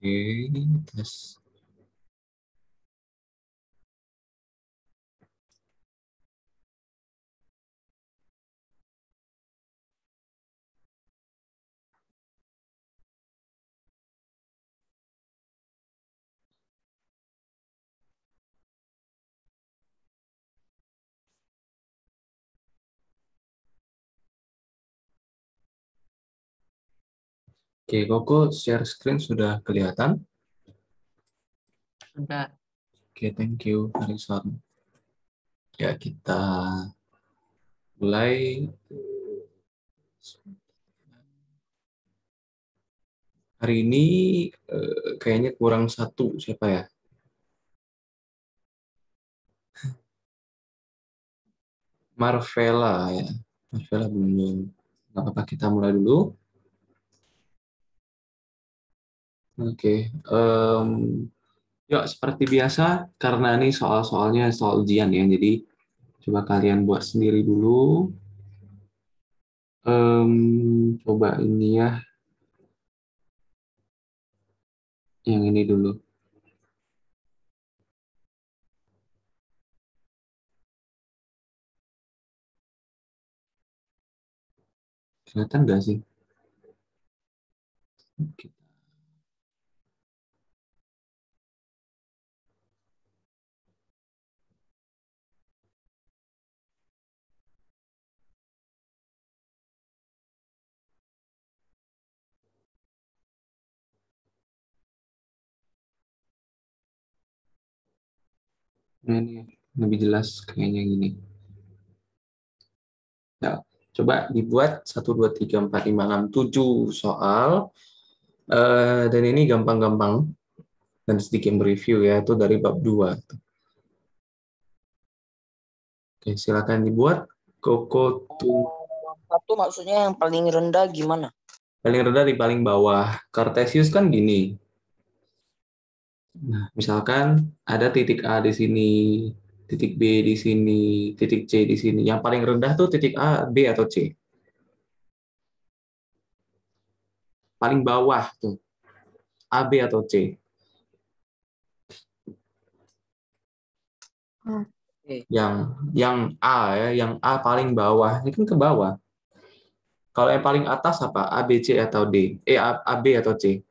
Oke, tes. Oke, Koko share screen sudah kelihatan? Enggak. Oke, thank you, Harrison. Ya, kita mulai. Hari ini kayaknya kurang satu, siapa ya? Marvella ya. Marvella belum. Nggak apa-apa, kita mulai dulu. Oke. Yuk, seperti biasa, karena ini soal-soalnya soal ujian ya, jadi coba kalian buat sendiri dulu. Coba ini ya, yang ini dulu. Kelihatan nggak sih? Oke. Nah, ini lebih jelas kayaknya gini. Ya, coba dibuat 1, 2, 3, 4, 5, 6, 7 soal. Dan ini gampang-gampang. Dan sedikit mereview ya, itu dari bab 2. Oke, silakan dibuat. Koko tuh Satu maksudnya yang paling rendah gimana? paling rendah di paling bawah. Cartesius kan gini. Nah, misalkan ada titik A di sini, titik B di sini, titik C di sini. Yang paling rendah tuh titik A, B atau C. Paling bawah tuh A, B atau C. Oke. Yang A ya, yang A paling bawah. Ini kan ke bawah. Kalau yang paling atas apa? A, B, C atau D? A, B atau C?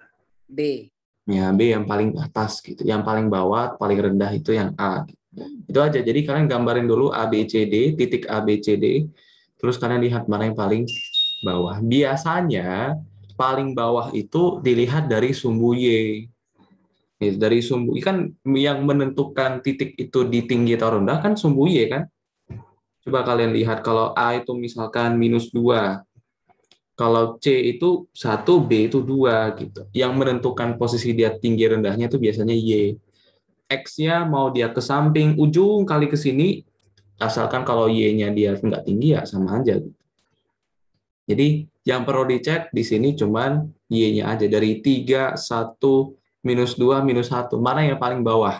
B. Ya, B yang paling atas gitu. Yang paling bawah, paling rendah itu yang A. Itu aja. Jadi kalian gambarin dulu A, B, C, D, titik A, B, C, D. Terus kalian lihat mana yang paling bawah. Biasanya paling bawah itu dilihat dari sumbu Y. Ya, dari sumbu Y kan yang menentukan titik itu di tinggi atau rendah kan sumbu Y kan. Coba kalian lihat kalau A itu misalkan -2, kalau C itu 1, B itu 2 gitu. Yang menentukan posisi dia tinggi rendahnya itu biasanya Y. X-nya mau dia ke samping ujung kali ke sini, asalkan kalau Y-nya dia nggak tinggi ya sama aja. Jadi yang perlu dicek di sini cuman Y-nya aja dari 3, 1, -2, -1. Mana yang paling bawah?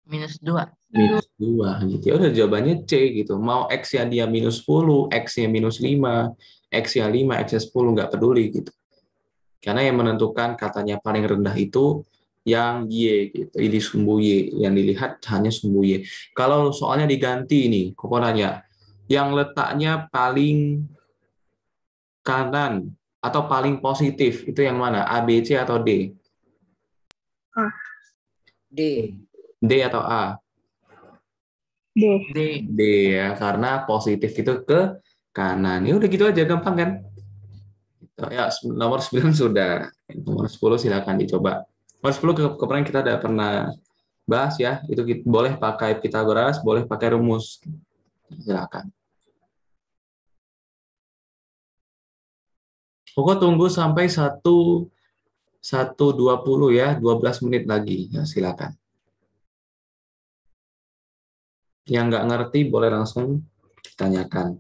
-2. -2 gitu. Ya udah jawabannya C gitu. Mau X-nya dia -10, X-nya -5, X-nya 5, X-nya 10 nggak peduli gitu. Karena yang menentukan katanya paling rendah itu yang Y gitu. Ini sumbu Y. Yang dilihat hanya sumbu Y. Kalau soalnya diganti nih, kok nanya, yang letaknya paling kanan atau paling positif itu yang mana? A, B, C atau D? Ah, D. D atau A? D. D. D ya, karena positif itu ke kanan. Ya udah gitu aja, gampang kan? Ya, nomor 9 sudah. Nomor 10 silakan dicoba. Nomor 10 kemarin kita udah pernah bahas ya. Itu boleh pakai Pitagoras, boleh pakai rumus. Silakan. Pokok tunggu sampai 1:20 ya, 12 menit lagi. Ya, silakan. Yang nggak ngerti boleh langsung ditanyakan.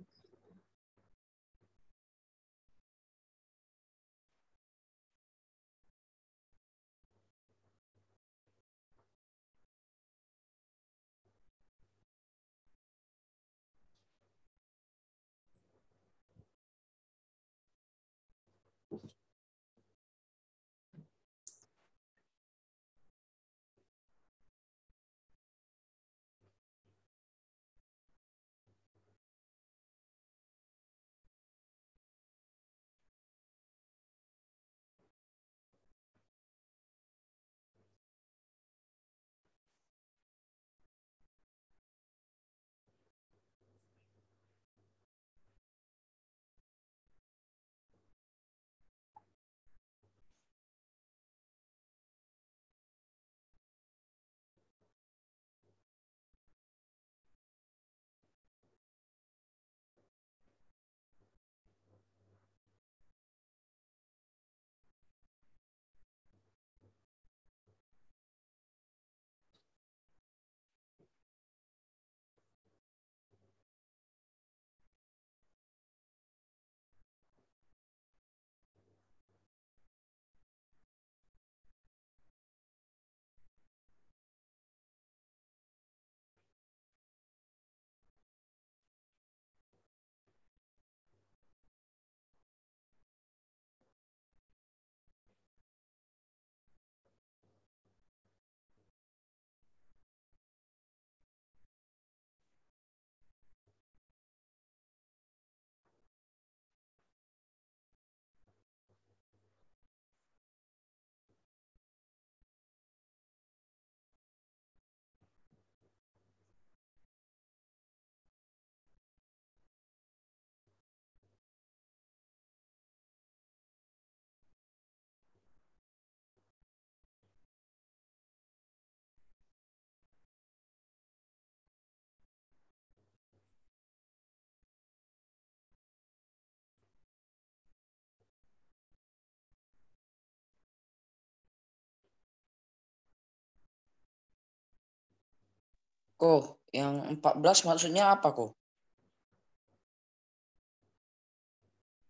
Kok yang 14 maksudnya apa kok?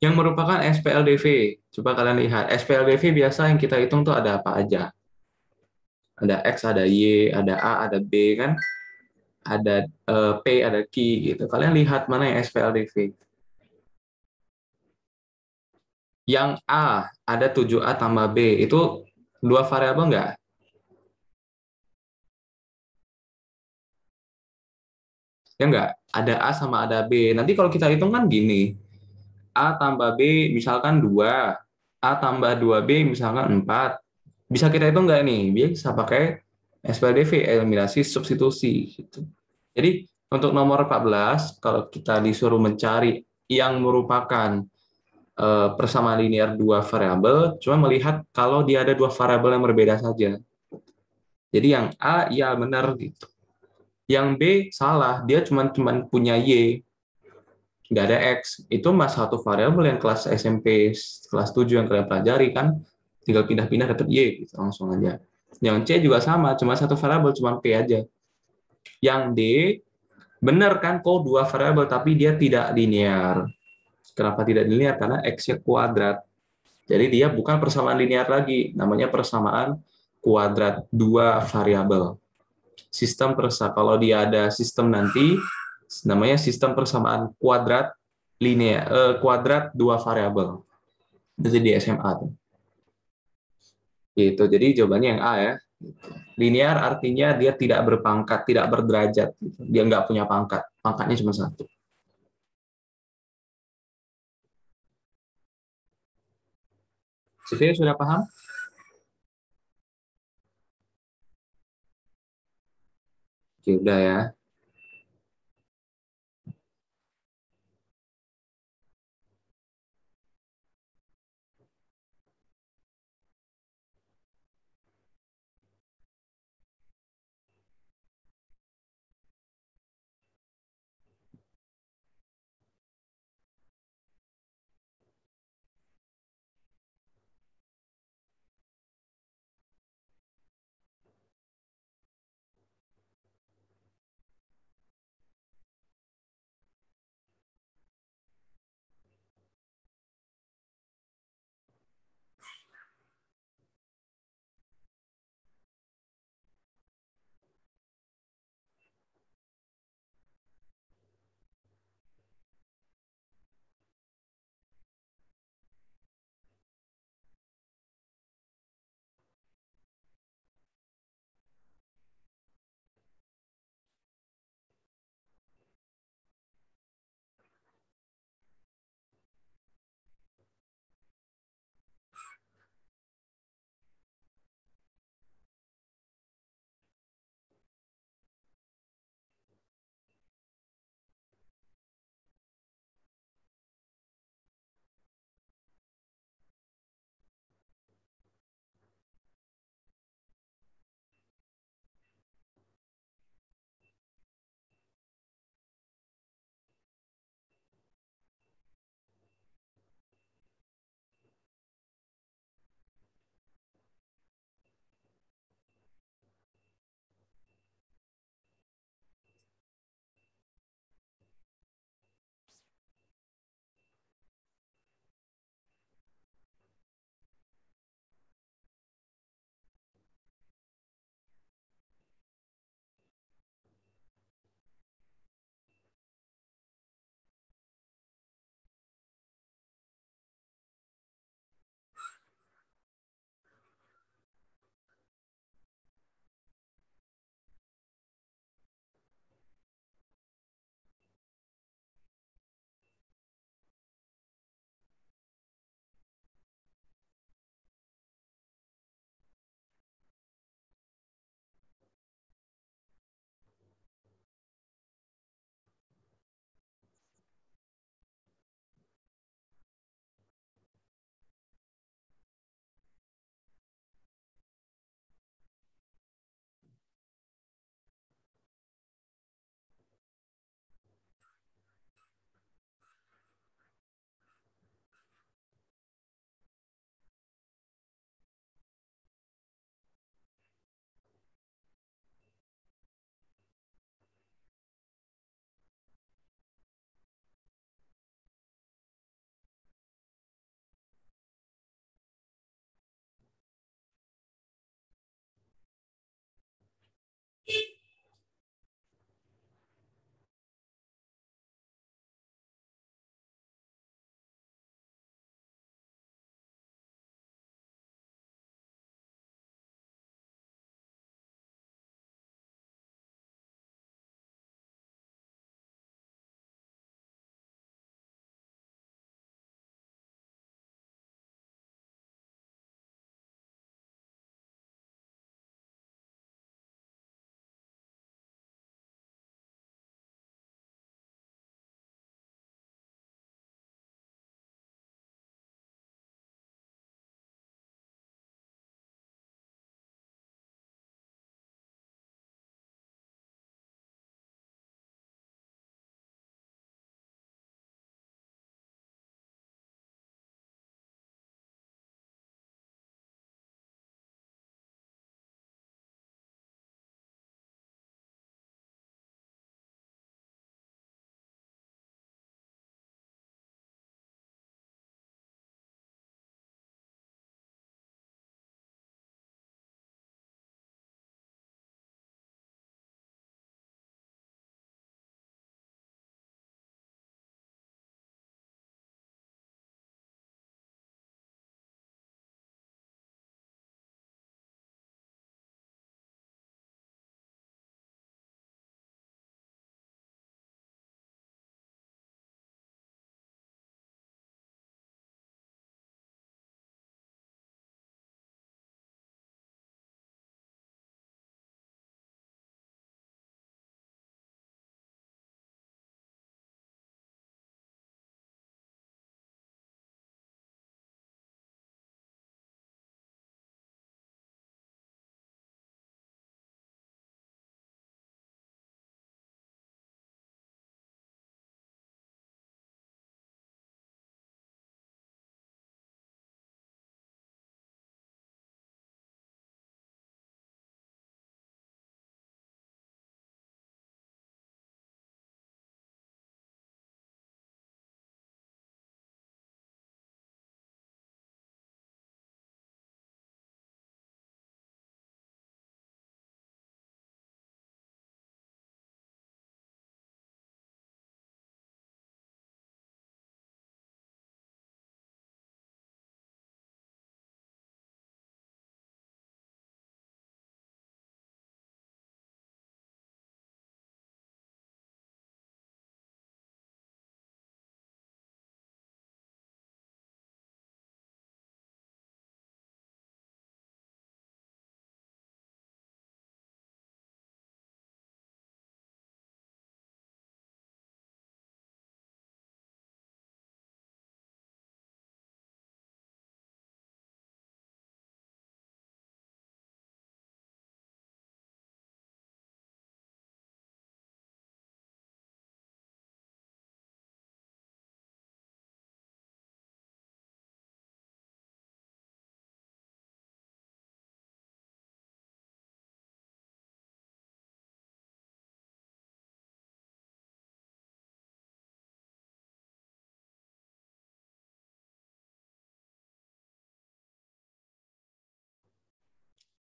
Yang merupakan SPLDV. Coba kalian lihat, SPLDV biasa yang kita hitung tuh ada apa aja. Ada X, ada Y, ada A, ada B kan, ada P, ada Q gitu. Kalian lihat mana yang SPLDV. Yang A ada 7A tambah B, itu dua variabel nggak? Ya nggak? Ada A sama ada B. Nanti kalau kita hitung kan gini, A tambah B misalkan 2, A tambah 2B misalkan 4. Bisa kita hitung nggak nih? Bisa pakai SPLDV, eliminasi substitusi. Gitu. Jadi untuk nomor 14, kalau kita disuruh mencari yang merupakan persamaan linear dua variabel, cuma melihat kalau dia ada dua variabel yang berbeda saja. Jadi yang A ya benar gitu. Yang B salah, dia cuma punya Y, nggak ada X. Itu mas satu variabel yang kelas SMP kelas 7 yang kalian pelajari kan, tinggal pindah-pindah dapat Y gitu langsung aja. Yang C juga sama, cuma satu variabel, cuma P aja. Yang D benar kan kok dua variabel tapi dia tidak linear. Kenapa tidak linear? Karena X-nya kuadrat. Jadi dia bukan persamaan linear lagi, namanya persamaan kuadrat dua variabel. Sistem kalau dia ada sistem nanti namanya sistem persamaan kuadrat linear kuadrat dua variabel. Itu di SMA tuh. Gitu. Jadi jawabannya yang A ya. Linear artinya dia tidak berpangkat, tidak berderajat. Dia nggak punya pangkat. Pangkatnya cuma satu. CV sudah paham? Oke, udah ya.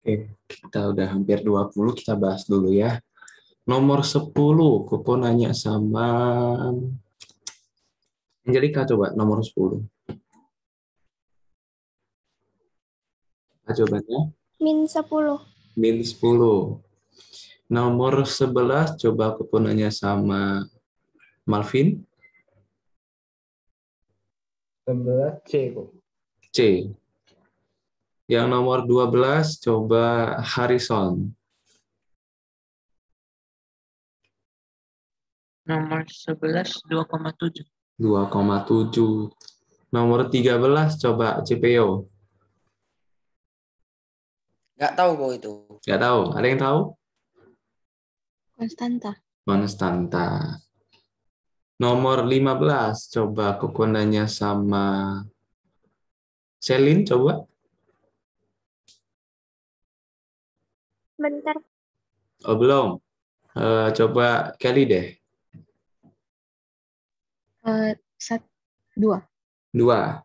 Oke, kita udah hampir 20, kita bahas dulu ya. Nomor 10, Koko nanya sama Angelika, coba nomor 10. Apa jawabannya? -10. -10. Nomor 11, coba Koko nanya sama Malvin. 11 C kok. C. Yang nomor 12, coba Harrison. Nomor 11 2,7. 2,7. Nomor 13, coba CPO. Nggak tahu kok itu. Nggak tahu. Ada yang tahu? Konstanta. Konstanta. Nomor 15, coba Koko nanya sama Selin, coba. Bentar. Oh, belum. Coba Kelly deh. 2. 2.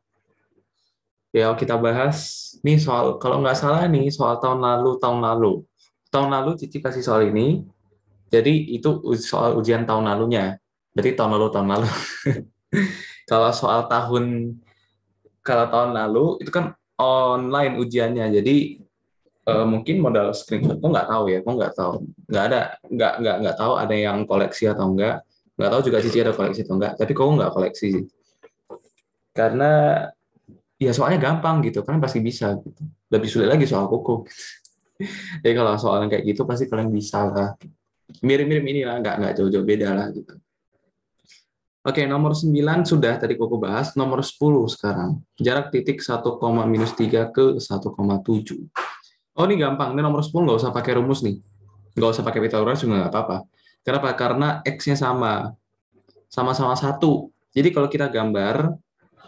Ya, kita bahas. Nih soal, kalau nggak salah nih, soal tahun lalu. Tahun lalu Cici kasih soal ini. Jadi itu soal ujian tahun lalunya. Berarti tahun lalu. Kalau tahun lalu itu kan online ujiannya. Jadi mungkin modal screenshot. Kok nggak tahu ya? Kok nggak tahu? Nggak tahu ada yang koleksi atau enggak. Nggak tahu juga Cici ada koleksi atau enggak. Tapi kok nggak koleksi sih. Karena ya soalnya gampang gitu, kan pasti bisa gitu. Lebih sulit lagi soal Koko. Jadi kalau soal kayak gitu pasti kalian bisa lah. Mirip-mirip inilah, nggak jauh-jauh beda lah gitu. Oke, nomor 9 sudah tadi Koko bahas. Nomor 10 sekarang. Jarak titik 1,-3 ke 1,7. Oh, ini gampang. Ini nomor 10 nggak usah pakai rumus nih. Nggak usah pakai Pythagoras juga nggak apa-apa. Kenapa? Karena X-nya sama. Sama-sama 1. Jadi kalau kita gambar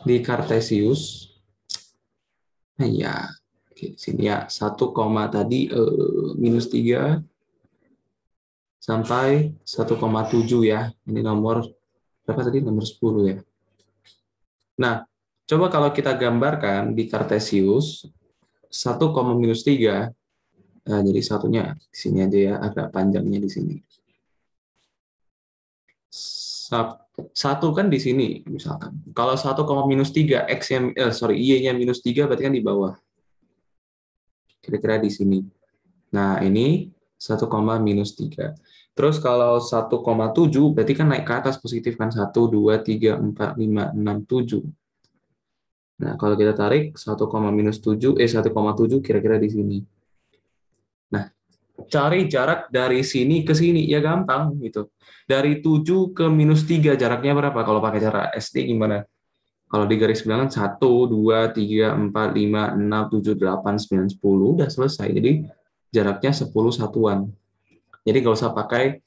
di Cartesius, nah ya, oke, sini ya, 1, tadi -3 sampai 1,7 ya. Ini nomor berapa tadi? Nomor 10 ya. Nah, coba kalau kita gambarkan di Cartesius 1,-3, nah, jadi satunya di sini aja ya, agak panjangnya di sini. 1 kan di sini misalkan. Kalau 1,-3 y-nya -3 berarti kan di bawah. Kira-kira di sini. Nah, ini 1,-3. Terus kalau 1,7 berarti kan naik ke atas positif kan, 1 2 3 4 5 6 7. Nah, kalau kita tarik 1,7 kira-kira di sini. Nah, cari jarak dari sini ke sini ya gampang gitu. Dari 7 ke -3 jaraknya berapa? Kalau pakai cara SD gimana? Kalau di garis bilangan 1 2 3 4 5 6 7 8 9 10 udah selesai. Jadi jaraknya 10 satuan. Jadi nggak usah pakai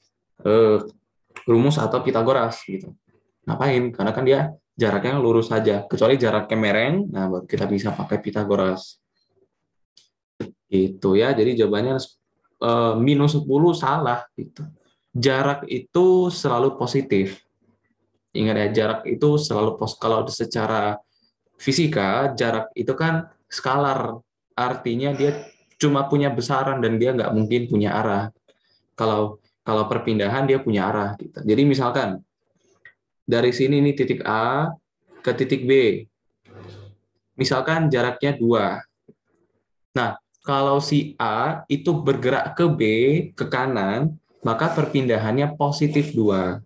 rumus atau Pythagoras gitu. Ngapain? Karena kan dia jaraknya lurus saja. Kecuali jaraknya mereng, nah baru kita bisa pakai Pythagoras. Gitu ya. Jadi jawabannya -10 salah gitu. Jarak itu selalu positif. Ingat ya, jarak itu selalu positif. Kalau secara fisika, jarak itu kan skalar. Artinya dia cuma punya besaran dan dia nggak mungkin punya arah. Kalau perpindahan dia punya arah gitu. Jadi misalkan dari sini nih titik A ke titik B. Misalkan jaraknya 2. Nah, kalau si A itu bergerak ke B, ke kanan, maka perpindahannya positif 2.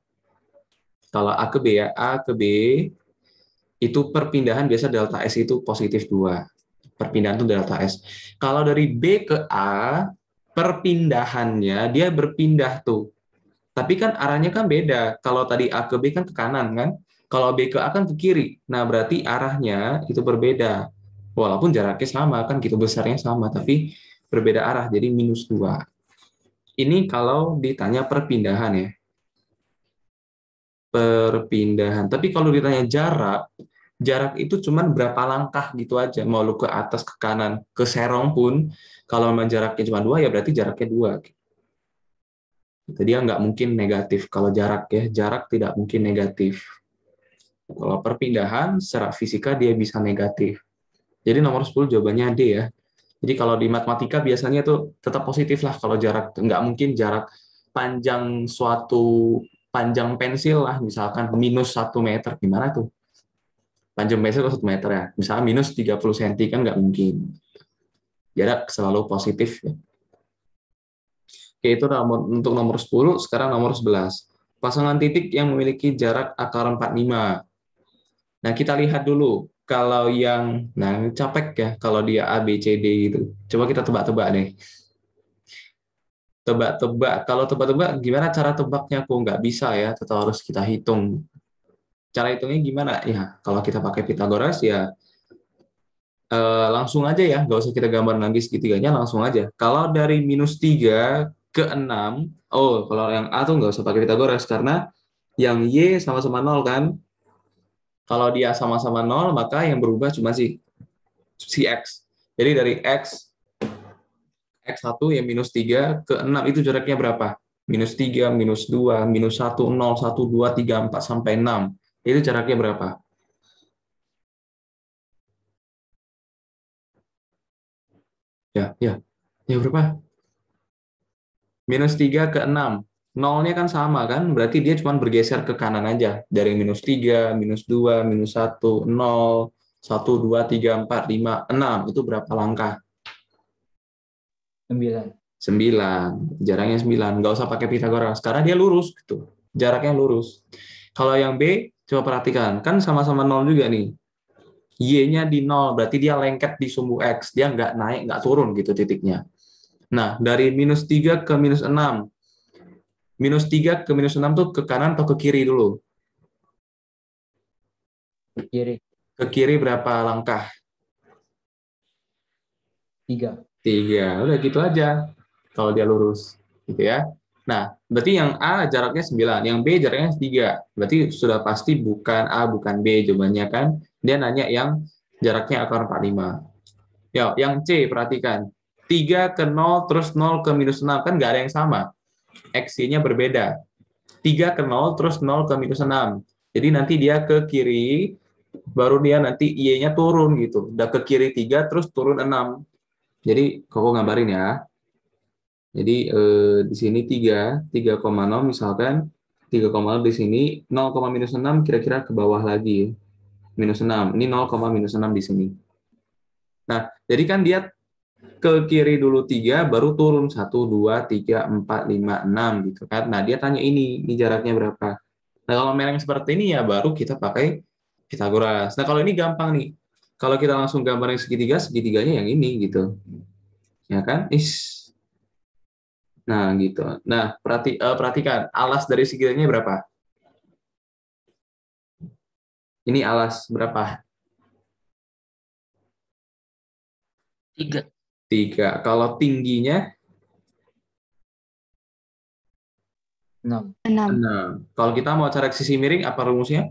Kalau A ke B ya, A ke B, itu perpindahan biasa delta S itu positif 2. Perpindahan itu delta S. Kalau dari B ke A, perpindahannya dia berpindah tuh. Tapi kan arahnya kan beda. Kalau tadi A ke B kan ke kanan kan. Kalau B ke A kan ke kiri. Nah, berarti arahnya itu berbeda. Walaupun jaraknya sama kan gitu, besarnya sama, tapi berbeda arah. Jadi -2. Ini kalau ditanya perpindahan ya. Perpindahan. Tapi kalau ditanya jarak itu cuman berapa langkah gitu aja. Mau lu ke atas, ke kanan, ke Serong pun, kalau memang jaraknya cuma 2, ya berarti jaraknya 2. Jadi dia nggak mungkin negatif. Kalau jarak ya, jarak tidak mungkin negatif. Kalau perpindahan, secara fisika dia bisa negatif. Jadi nomor 10 jawabannya D ya. Jadi kalau di matematika biasanya tuh tetap positif lah kalau jarak, nggak mungkin jarak panjang pensil lah, misalkan minus 1 meter, gimana tuh? Panjang pensil 1 meter ya, misalnya minus 30 cm kan nggak mungkin. Jarak selalu positif ya. Oke, itu untuk nomor 10, sekarang nomor 11. Pasangan titik yang memiliki jarak akar 45. Nah, kita lihat dulu kalau yang capek ya, kalau dia A B C D gitu. Coba kita tebak-tebak deh. Tebak-tebak. Kalau tebak-tebak gimana cara tebaknya? Kok nggak bisa ya, tetap harus kita hitung. Cara hitungnya gimana? Ya, kalau kita pakai Pythagoras ya langsung aja ya, nggak usah kita gambar lagi segitiganya, langsung aja. Kalau dari -3 ke 6, kalau yang A tuh nggak usah pakai Pythagoras karena yang Y sama-sama 0 kan. Kalau dia sama-sama 0, maka yang berubah cuma si X. Jadi dari X1 yang -3 ke 6 itu jaraknya berapa? -3, -2, -1, 0, 1, 2, 3, 4, sampai 6. Itu jaraknya berapa? Ya berapa? -3 ke 6. Nolnya kan sama kan? Berarti dia cuma bergeser ke kanan aja. Dari -3, -2, -1, 0, 1, 2, 3, 4, 5, 6. Itu berapa langkah? 9. 9. Jaraknya 9. Nggak usah pakai Pythagoras. Karena dia lurus gitu. Jaraknya lurus. Kalau yang B, coba perhatikan. Kan sama-sama 0 juga nih. Y-nya di 0. Berarti dia lengket di sumbu X. Dia nggak naik, nggak turun gitu titiknya. Nah, dari -3 ke -6. -3 ke -6 tuh ke kanan atau ke kiri dulu? Kiri. Ke kiri berapa langkah? 3. 3. Udah gitu aja. Kalau dia lurus. Gitu ya. Nah, berarti yang A jaraknya 9, yang B jaraknya 3. Berarti sudah pasti bukan A, bukan B jawabannya kan. Dia nanya yang jaraknya akar 45. Ya, yang C perhatikan. 3 ke 0 terus 0 ke -6 kan nggak ada yang sama. X-nya berbeda. 3 ke 0 terus 0 ke -6. Jadi nanti dia ke kiri, baru dia nanti Y-nya turun gitu. Udah ke kiri 3 terus turun 6. Jadi Koko gambarin ya. Jadi di sini 3,0 misalkan, 3,0 di sini, 0, -6 kira-kira ke bawah lagi. -6. Ini 0, -6 di sini. Nah, jadi kan dia ke kiri dulu 3, baru turun 1, 2, 3, 4, 5, 6 gitu kan. Nah, dia tanya ini jaraknya berapa. Nah, kalau mereng seperti ini ya baru kita pakai Pythagoras. Nah, kalau ini gampang nih. Kalau kita langsung gambarin segitiga, segitiganya yang ini gitu. Ya kan? Nah, gitu. Nah, perhatikan alas dari segitiganya berapa? Ini alas berapa? 3. 3. Kalau tingginya 6. 6. 6. Kalau kita mau cari sisi miring, apa rumusnya?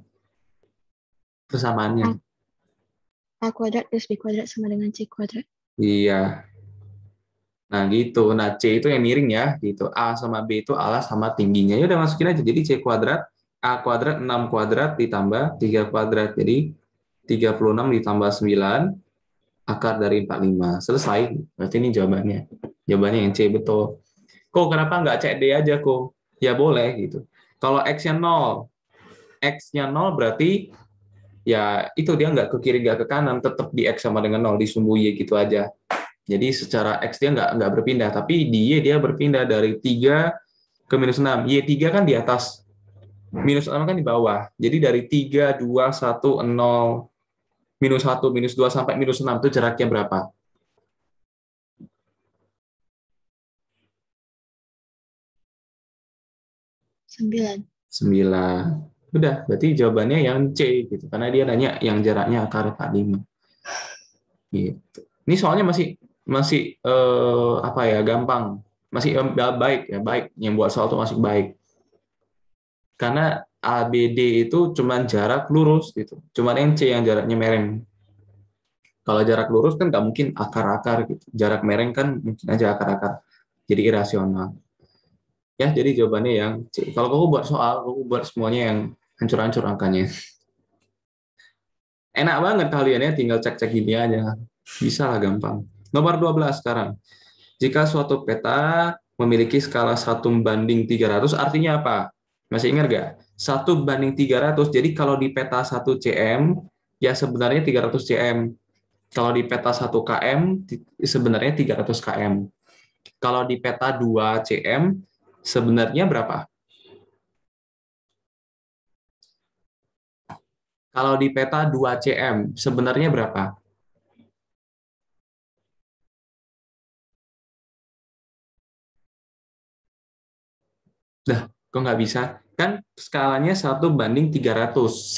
Persamaannya. A kuadrat plus B kuadrat sama dengan C kuadrat. Iya. Nah, gitu. Nah, C itu yang miring ya, gitu. A sama B itu alas sama tingginya. Ya udah masukin aja. Jadi C kuadrat, A kuadrat 6 kuadrat ditambah 3 kuadrat. Jadi 36 ditambah 9 akar dari 45. Selesai. Berarti ini jawabannya. Jawabannya yang C betul. Kok kenapa nggak cek D aja, kok? Ya boleh gitu. Kalau X-nya 0, X-nya 0 berarti ya itu dia nggak ke kiri, nggak ke kanan, tetap di X sama dengan 0, di sumbu Y gitu aja. Jadi secara X dia nggak berpindah, tapi di Y dia berpindah dari 3 ke -6. Y3 kan di atas, -6 kan di bawah. Jadi dari 3, 2, 1, 0, -1, -2, sampai -6 itu jaraknya berapa? 9. 9. Udah, berarti jawabannya yang C gitu. Karena dia nanya yang jaraknya akar 45. Gitu. Ini soalnya masih apa ya, gampang. Masih baik ya, baik. Yang buat soal itu masih baik. Karena ABD itu cuma jarak lurus gitu. Cuma yang C yang jaraknya mereng. Kalau jarak lurus kan nggak mungkin akar-akar gitu. Jarak mereng kan mungkin aja akar-akar. Jadi irasional. Ya, jadi jawabannya yang C. Kalau kamu buat soal, kamu buat semuanya yang hancur-hancur angkanya. Enak banget kalian ya, tinggal cek-cek gini aja. Bisa lah, gampang. Nomor 12 sekarang. Jika suatu peta memiliki skala 1:300, artinya apa? Masih ingat nggak? 1:300, jadi kalau di peta 1 cm, ya sebenarnya 300 cm. Kalau di peta 1 km, sebenarnya 300 km. Kalau di peta 2 cm, sebenarnya berapa? Kalau di peta 2 cm, sebenarnya berapa? Dah, kok nggak bisa? Kan skalanya 1:300.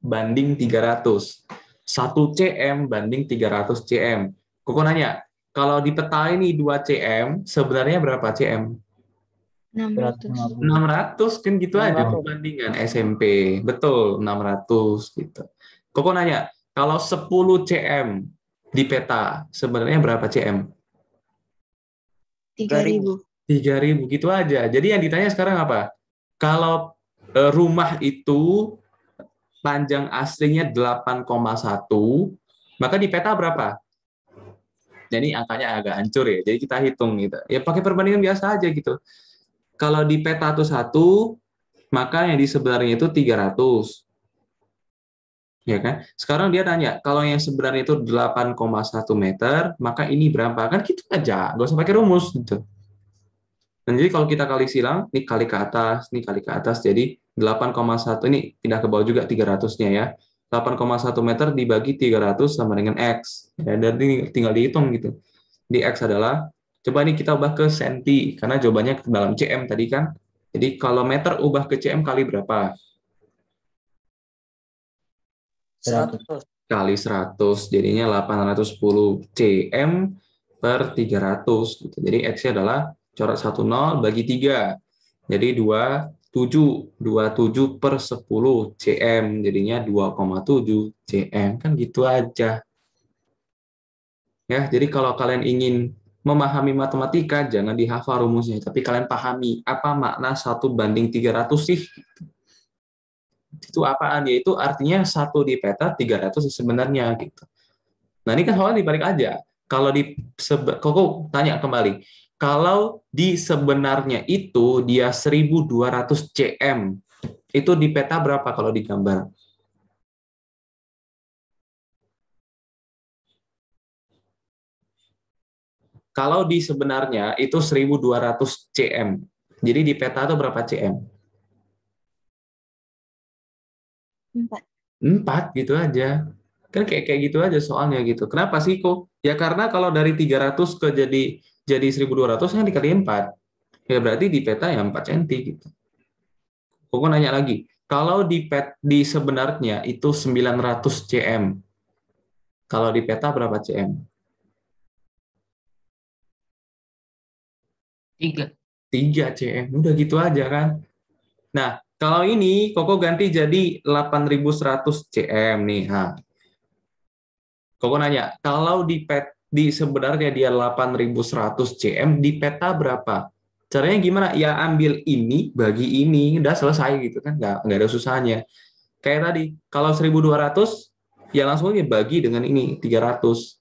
1:300. 1 cm banding 300 cm. Kok nanya, kalau di peta ini 2 cm, sebenarnya berapa cm? 600. 150. 600, kan gitu aja 600. perbandingan SMP. Betul, 600 gitu. Kok nanya, kalau 10 cm di peta, sebenarnya berapa cm? 3000. 3.000 gitu aja. Jadi yang ditanya sekarang apa? Kalau rumah itu panjang aslinya 8,1, maka di peta berapa? Jadi angkanya agak hancur ya. Jadi kita hitung gitu. Ya pakai perbandingan biasa aja gitu. Kalau di peta itu 1, maka yang di sebenarnya itu 300. Ya kan? Sekarang dia tanya, kalau yang sebenarnya itu 8,1 meter, maka ini berapa? Kan gitu aja. Nggak usah pakai rumus gitu. Dan jadi kalau kita kali silang, ini kali ke atas, ini kali ke atas, jadi 8,1, ini pindah ke bawah juga 300-nya ya. 8,1 meter dibagi 300 sama dengan X. Ya, dan ini tinggal dihitung gitu. Di X adalah, coba ini kita ubah ke senti, karena jawabannya ke dalam cm tadi kan. Jadi kalau meter ubah ke cm kali berapa? 100. Kali 100, jadinya 810 cm per 300. Gitu. Jadi X-nya adalah coret 10 bagi 3. Jadi 27 per 10 cm, jadinya 2,7 cm. Kan gitu aja. Ya, jadi kalau kalian ingin memahami matematika, jangan dihafal rumusnya, tapi kalian pahami apa makna 1:300 sih. Itu apaan? Yaitu artinya 1 di peta, 300 sebenarnya gitu. Nah, ini kan soalnya dibalik aja. Kalau Koko tanya kembali. Kalau di sebenarnya itu dia 1.200 cm, itu di peta berapa kalau digambar? Kalau di sebenarnya itu 1.200 cm. Jadi di peta itu berapa cm? 4. 4 gitu aja. Kan kayak gitu aja soalnya gitu. Kenapa sih kok? Ya karena kalau dari 300 ke jadi 1.200 kan dikali 4. Ya berarti di peta ya 4 cm gitu. Kok nanya lagi. Kalau di sebenarnya itu 900 cm. Kalau di peta berapa cm? 3. 3 cm. Udah gitu aja kan. Nah, kalau ini Koko ganti jadi 8.100 cm nih. Nah, Koko nanya, kalau di sebenarnya dia 8.100 cm, di peta berapa? Caranya gimana? Ya ambil ini bagi ini, udah selesai gitu kan, nggak ada susahnya. Kayak tadi, kalau 1.200, ya langsung aja bagi dengan ini 300.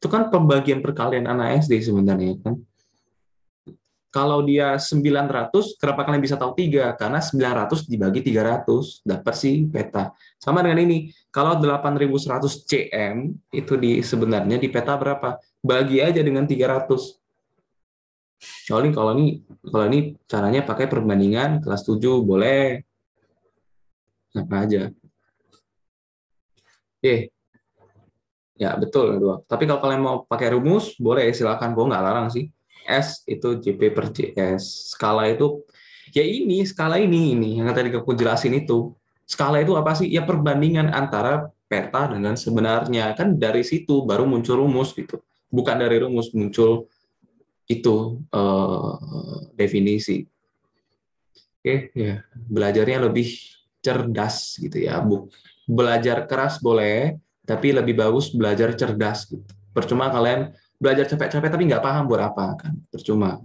Itu kan pembagian perkalian anak SD sebenarnya kan. Kalau dia 900, kenapa kalian bisa tahu 3? Karena 900 dibagi 300, dapat sih peta. Sama dengan ini, kalau 8.100 cm, itu sebenarnya di peta berapa? Bagi aja dengan 300. Kalau ini caranya pakai perbandingan kelas 7, boleh. Apa aja. Ya betul, dua. Tapi kalau kalian mau pakai rumus, boleh silakan. Gue nggak larang sih. S itu JP per JS. Skala itu, ya ini, skala ini yang tadi aku jelasin itu. Skala itu apa sih? Ya perbandingan antara peta dengan sebenarnya. Kan dari situ baru muncul rumus gitu. Bukan dari rumus muncul itu definisi. Oke, ya belajarnya lebih cerdas gitu ya. Belajar keras boleh, tapi lebih bagus belajar cerdas gitu. Percuma kalian belajar capek-capek tapi nggak paham buat apa kan? Percuma.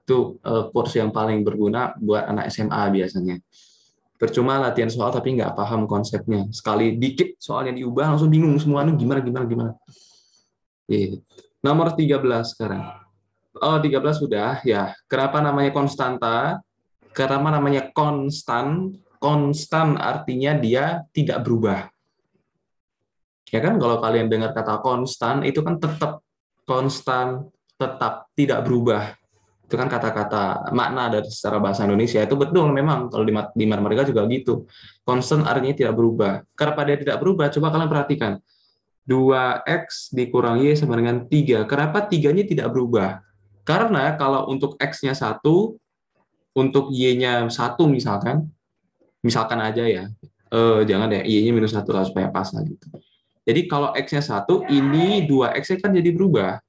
Itu course yang paling berguna buat anak SMA biasanya. Percuma latihan soal tapi nggak paham konsepnya. Sekali dikit soalnya diubah langsung bingung semua, gimana gimana gimana. Gitu. Nomor 13 sekarang. Oh, 13 sudah ya. Kenapa namanya konstanta? Karena namanya konstan. Konstan artinya dia tidak berubah. Ya kan, kalau kalian dengar kata konstan itu kan tetap, konstan, tetap, tidak berubah. Itu kan kata-kata makna dari secara bahasa Indonesia. Itu betul memang, kalau di matematika juga gitu. Konstan artinya tidak berubah. Kenapa dia tidak berubah? Coba kalian perhatikan. 2x dikurang y sama dengan 3. Kenapa 3-nya tidak berubah? Karena kalau untuk x-nya 1, untuk y-nya 1 misalkan aja ya, jangan deh, y-nya -1 lah supaya pas lah gitu. Jadi kalau x-nya 1, ini 2x-nya kan jadi berubah.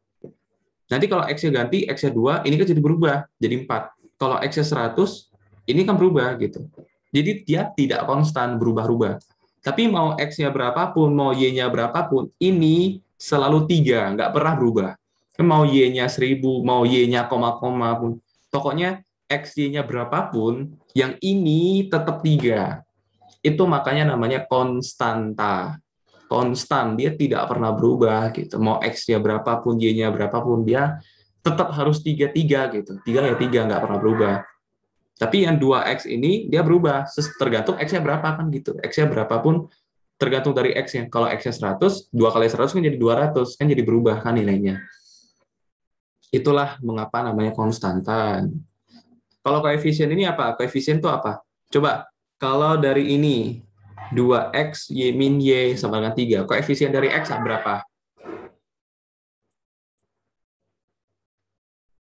Nanti kalau x-nya ganti, x-nya 2, ini kan jadi berubah, jadi 4. Kalau x-nya 100, ini kan berubah gitu. Jadi dia tidak konstan, berubah-ubah. Tapi mau x-nya berapapun, mau y-nya berapapun, ini selalu 3, nggak pernah berubah. Mau y-nya 1000, mau y-nya koma-koma pun. Pokoknya x, y-nya berapapun, yang ini tetap 3. Itu makanya namanya konstanta. Konstan, dia tidak pernah berubah gitu. Mau x-nya berapapun, y-nya berapapun, dia tetap harus 3-3 gitu. 3 ya 3, nggak pernah berubah. Tapi yang 2x ini dia berubah, tergantung x-nya berapa kan gitu. X-nya berapapun tergantung dari x-nya. Kalau x-nya 100, 2 kali 100 kan jadi 200, kan jadi berubah kan nilainya. Itulah mengapa namanya konstanta. Kalau koefisien ini apa? Koefisien itu apa? Coba, kalau dari ini 2x y min y sama dengan 3. Koefisien dari x berapa?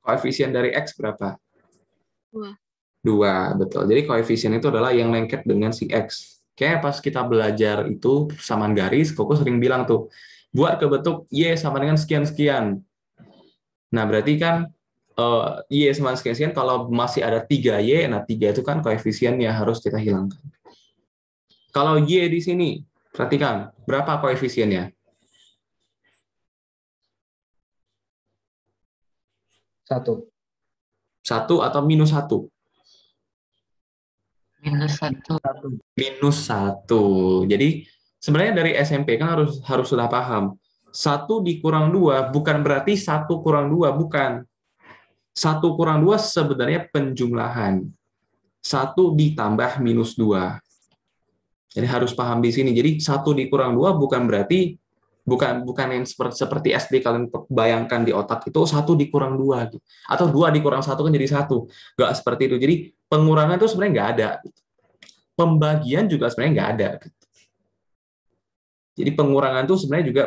Koefisien dari x berapa? 2. 2, betul. Jadi koefisien itu adalah yang lengket dengan si x. Kayak pas kita belajar itu samaan garis, Koko sering bilang tuh, buat ke bentuk y sama dengan sekian-sekian. Nah, berarti kan y sama sekian-sekian, kalau masih ada 3y, nah 3 itu kan koefisiennya harus kita hilangkan. Kalau y di sini, perhatikan, berapa koefisiennya? 1. 1 atau -1? -1. -1. Jadi sebenarnya dari SMP kan harus sudah paham. 1 dikurang 2 bukan berarti 1 kurang 2, bukan. 1 kurang 2 sebenarnya penjumlahan. 1 ditambah -2. Jadi harus paham di sini. Jadi 1 dikurang 2 bukan berarti bukan yang seperti SD kalian bayangkan di otak itu 1 dikurang 2 gitu. Atau 2 dikurang 1 kan jadi 1. Nggak seperti itu. Jadi pengurangan itu sebenarnya nggak ada. Pembagian juga sebenarnya nggak ada. Jadi pengurangan itu sebenarnya juga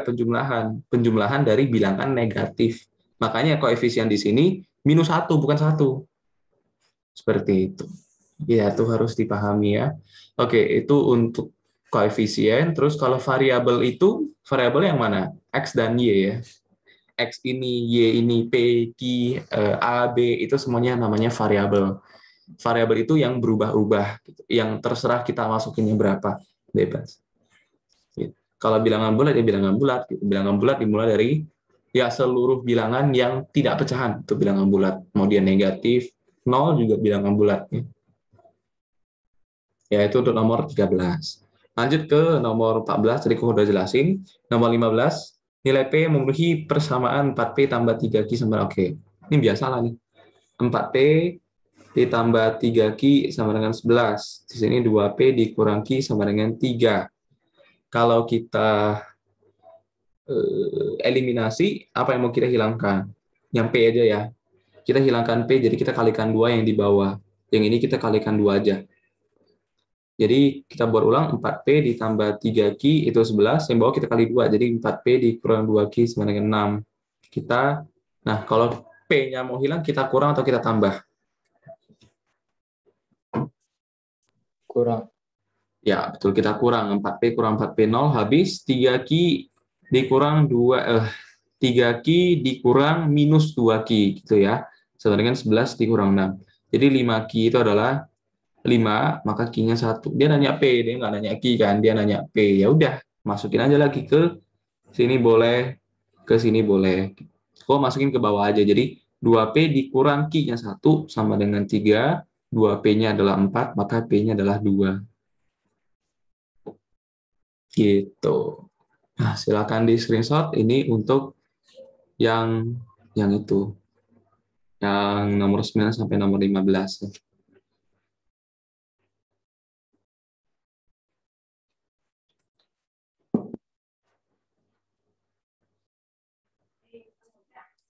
penjumlahan dari bilangan negatif. Makanya koefisien di sini -1 bukan 1. Seperti itu. Ya, itu harus dipahami ya. Oke, itu untuk koefisien. Terus kalau variabel itu, variabel yang mana? X dan Y ya. X ini, Y ini, P, Q, A, B, itu semuanya namanya variabel. Variabel itu yang berubah-ubah, gitu. Yang terserah kita masukinnya berapa, bebas. Gitu. Kalau bilangan bulat ya bilangan bulat. Gitu. Bilangan bulat dimulai dari ya seluruh bilangan yang tidak pecahan, itu bilangan bulat. Mau dia negatif, 0 juga bilangan bulat. Ya, itu untuk nomor 13. Lanjut ke nomor 14, tadi aku udah jelasin. Nomor 15, nilai P memenuhi persamaan 4P tambah 3Q sama, oke. Ini biasa lah nih. 4P ditambah 3Q sama dengan 11. Di sini 2P dikurang Q sama dengan 3. Kalau kita eliminasi, apa yang mau kita hilangkan? Yang P aja ya. Kita hilangkan P, jadi kita kalikan 2 yang di bawah. Yang ini kita kalikan 2 aja. Jadi kita buat ulang, 4P ditambah 3Q itu 11, yang bawah kita kali 2, jadi 4P dikurang 2Q sama dengan 6. Nah kalau P-nya mau hilang, kita kurang atau kita tambah? Kurang. Ya, betul, kita kurang. 4P kurang 4P 0, habis 3Q dikurang 3Q dikurang minus 2Q, gitu ya. Sama dengan 11 dikurang 6. Jadi 5Q itu adalah 5, maka Q-nya 1. Dia nanya P, dia nggak nanya Q kan, dia nanya P. Ya udah, masukin aja lagi ke sini boleh, ke sini boleh. Kok masukin ke bawah aja. Jadi 2P dikurang Q-nya 1 sama dengan 3, 2P-nya adalah 4, maka P-nya adalah 2. Gitu. Nah, silakan di screenshot ini untuk yang itu, yang nomor 9 sampai nomor 15.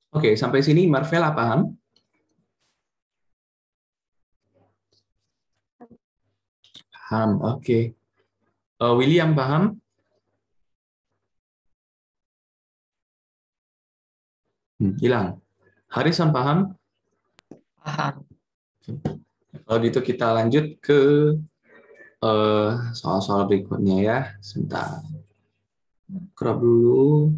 Oke, sampai sini Marvella paham? Paham, oke. William paham? Hilang. Harrison paham? Paham. Kalau gitu kita lanjut ke soal-soal berikutnya ya. Sebentar. Crop dulu.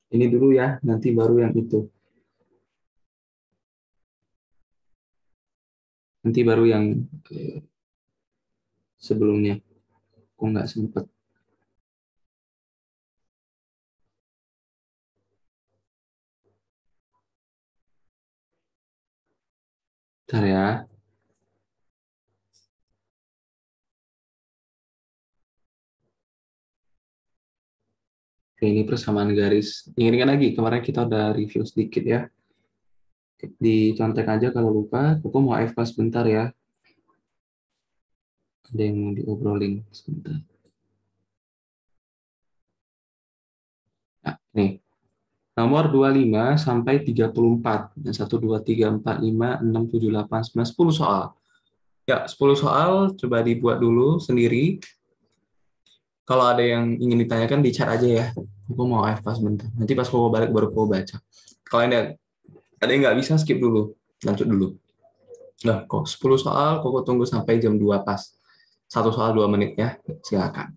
Ini dulu ya, nanti baru yang itu. Nanti baru yang sebelumnya. Kok nggak sempet. Bentar ya. Oke, ini persamaan garis. Ingat-ingat lagi, kemarin kita udah review sedikit ya. Dicontek aja kalau lupa. Aku mau FK sebentar ya. Ada yang mau diobrolin sebentar. Nah, nih. Nomor 25 sampai 34. 1, 2, 3, 4, 5, 6, 7, 8, 9, 10 soal. Ya, 10 soal coba dibuat dulu sendiri. Kalau ada yang ingin ditanyakan di chat aja ya. Aku mau AFK sebentar. Nanti pas aku balik baru aku baca. Kalau ada yang nggak bisa skip dulu. Lanjut dulu. Nah, kok 10 soal, kok tunggu sampai jam 2 pas. Satu soal 2 menit ya. Silakan.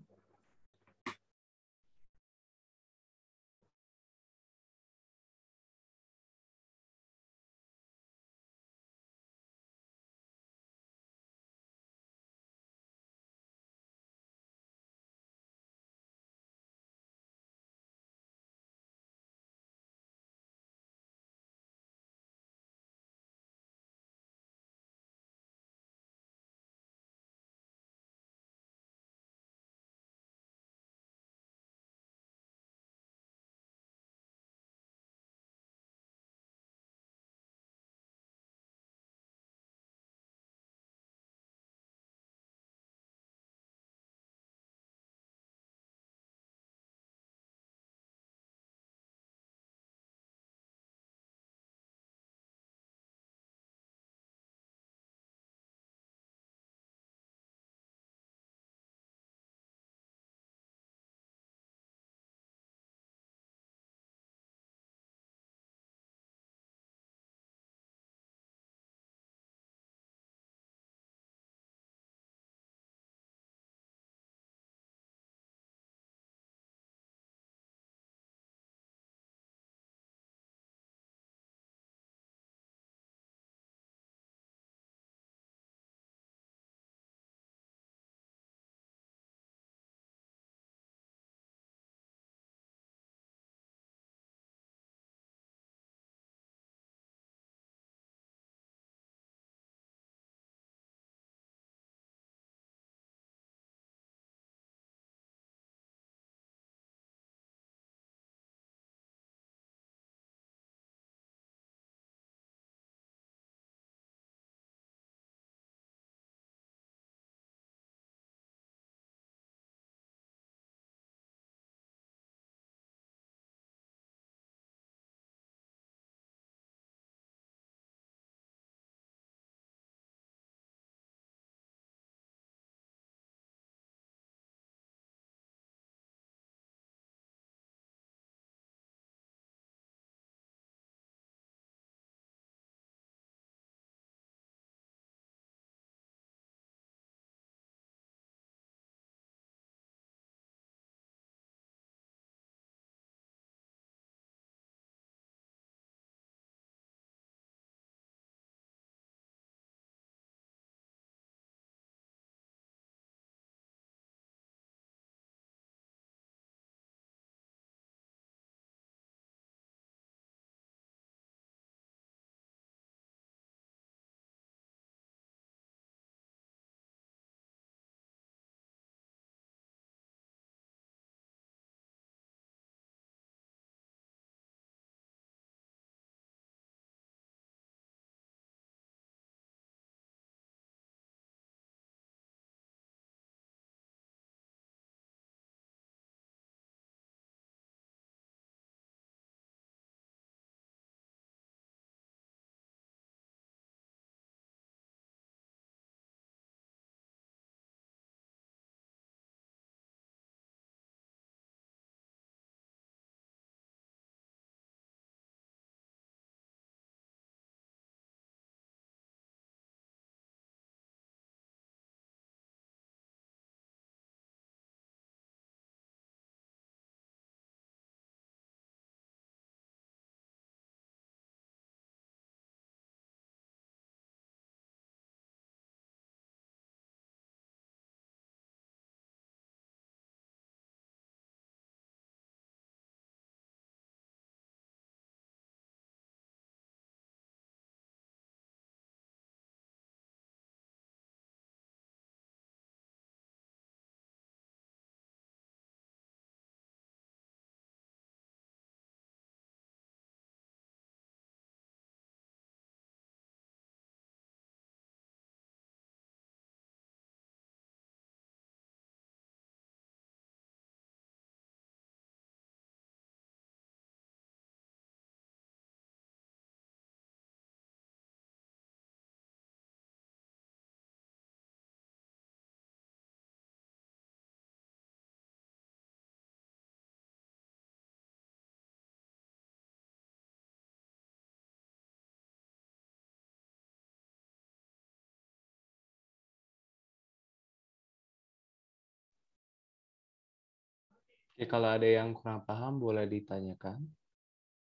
Ya, kalau ada yang kurang paham boleh ditanyakan.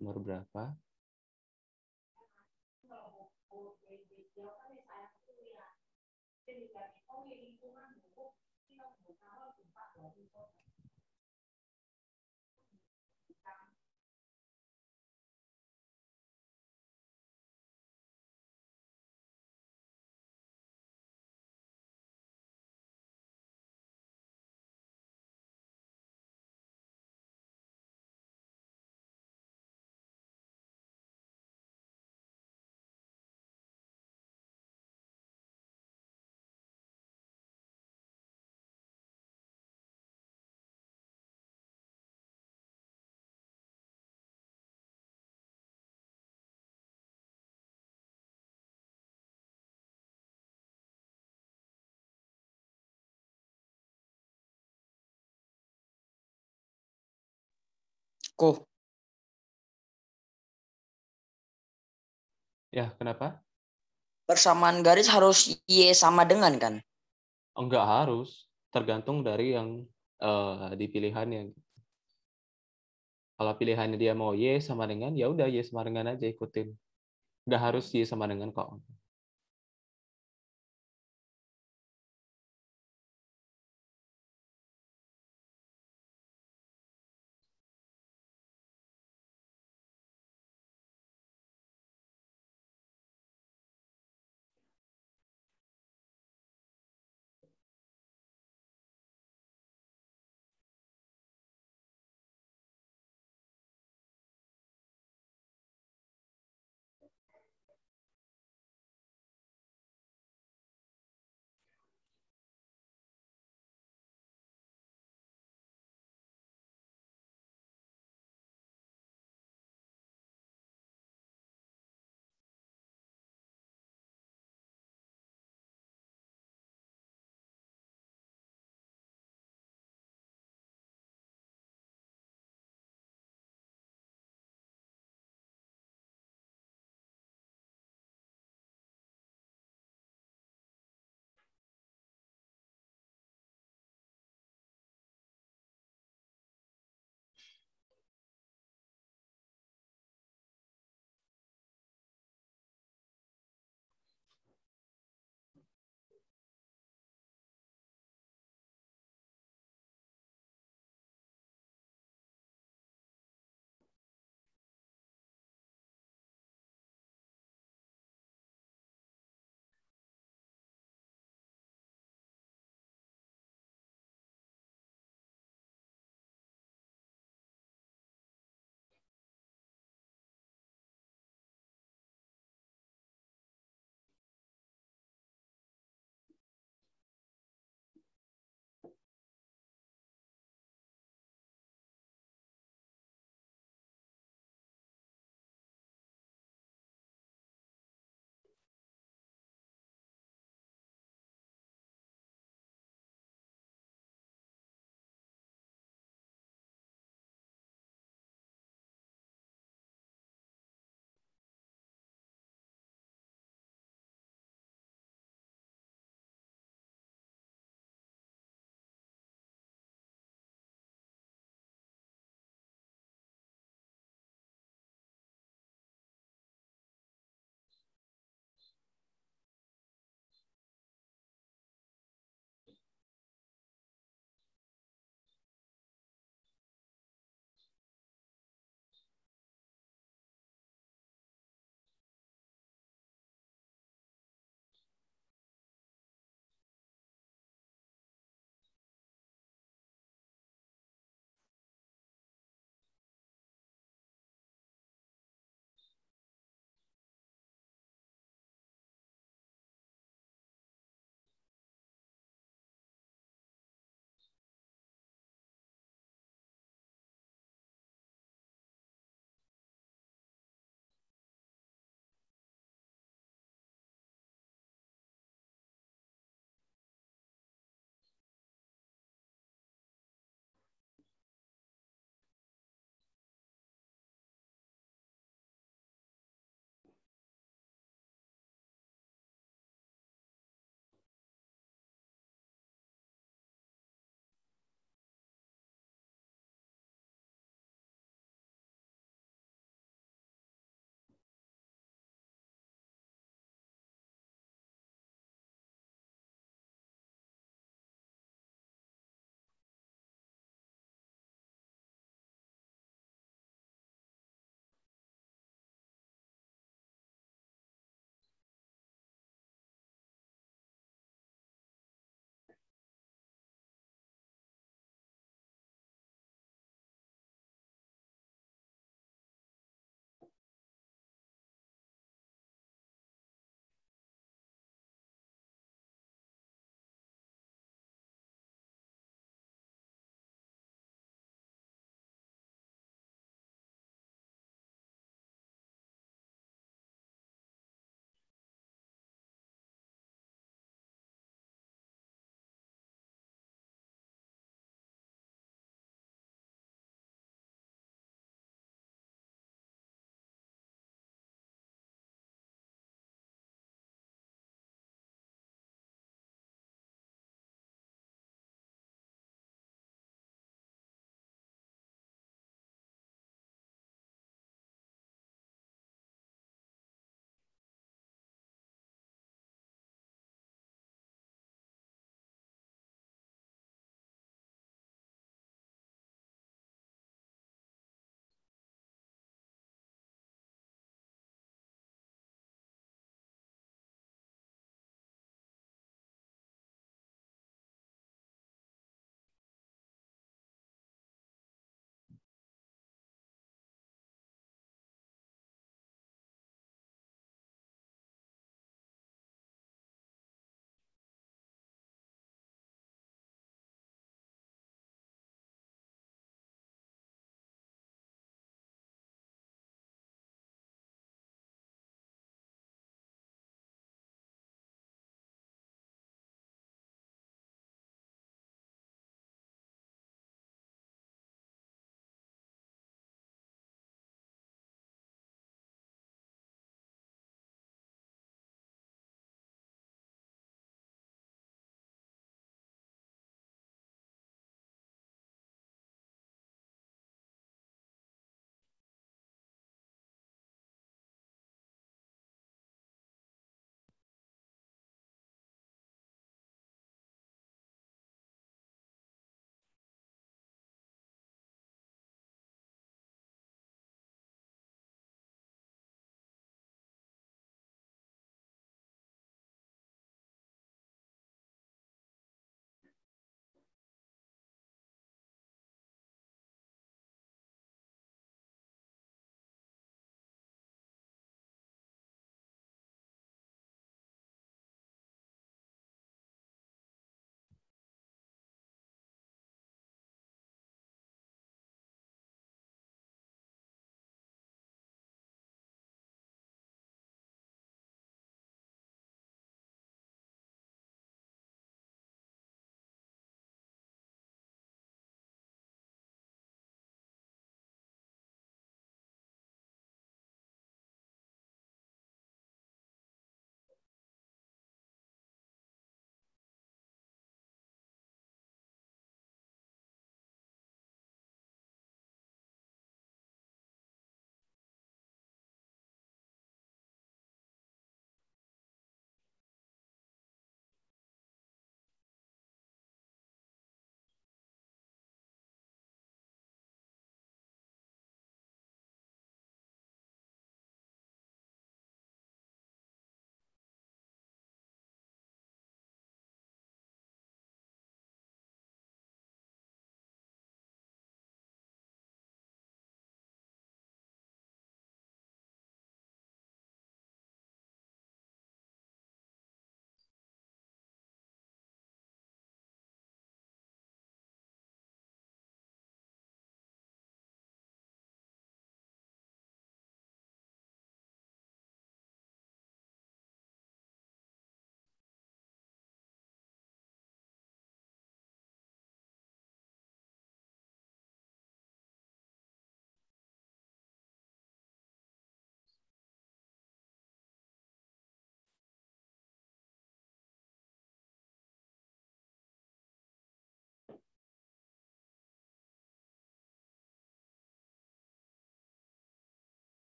Nomor berapa? Kok Ya, kenapa? persamaan garis harus Y sama dengan kan? Enggak harus, tergantung dari yang di pilihannya. Kalau pilihannya dia mau Y sama dengan, ya udah Y sama dengan aja ikutin. Enggak harus Y sama dengan kok.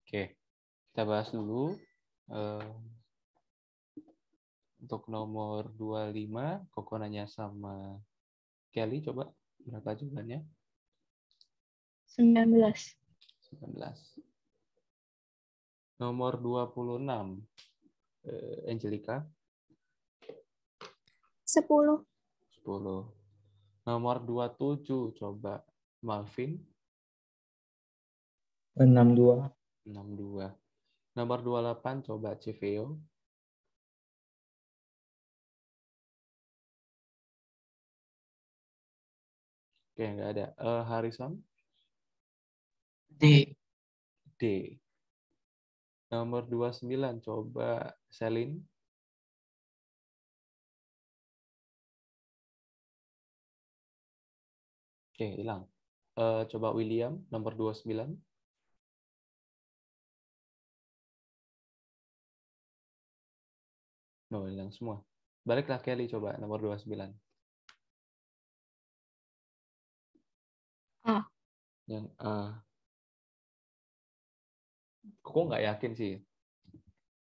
Oke, kita bahas dulu. Untuk nomor 25, Koko nanya sama Kelly, coba berapa jawabannya? 19. 19. Nomor 26, Angelica. 10. 10. Nomor 27, coba Malvin. 62. 62. Nomor 28, coba Ceveo. Oke, nggak ada. Harrison. D. D. Nomor 29, coba Celine. Oke, hilang. Coba William, nomor 29. No, hilang semua. Baliklah Kelly, coba nomor 29. A. Yang A. Kok nggak yakin sih?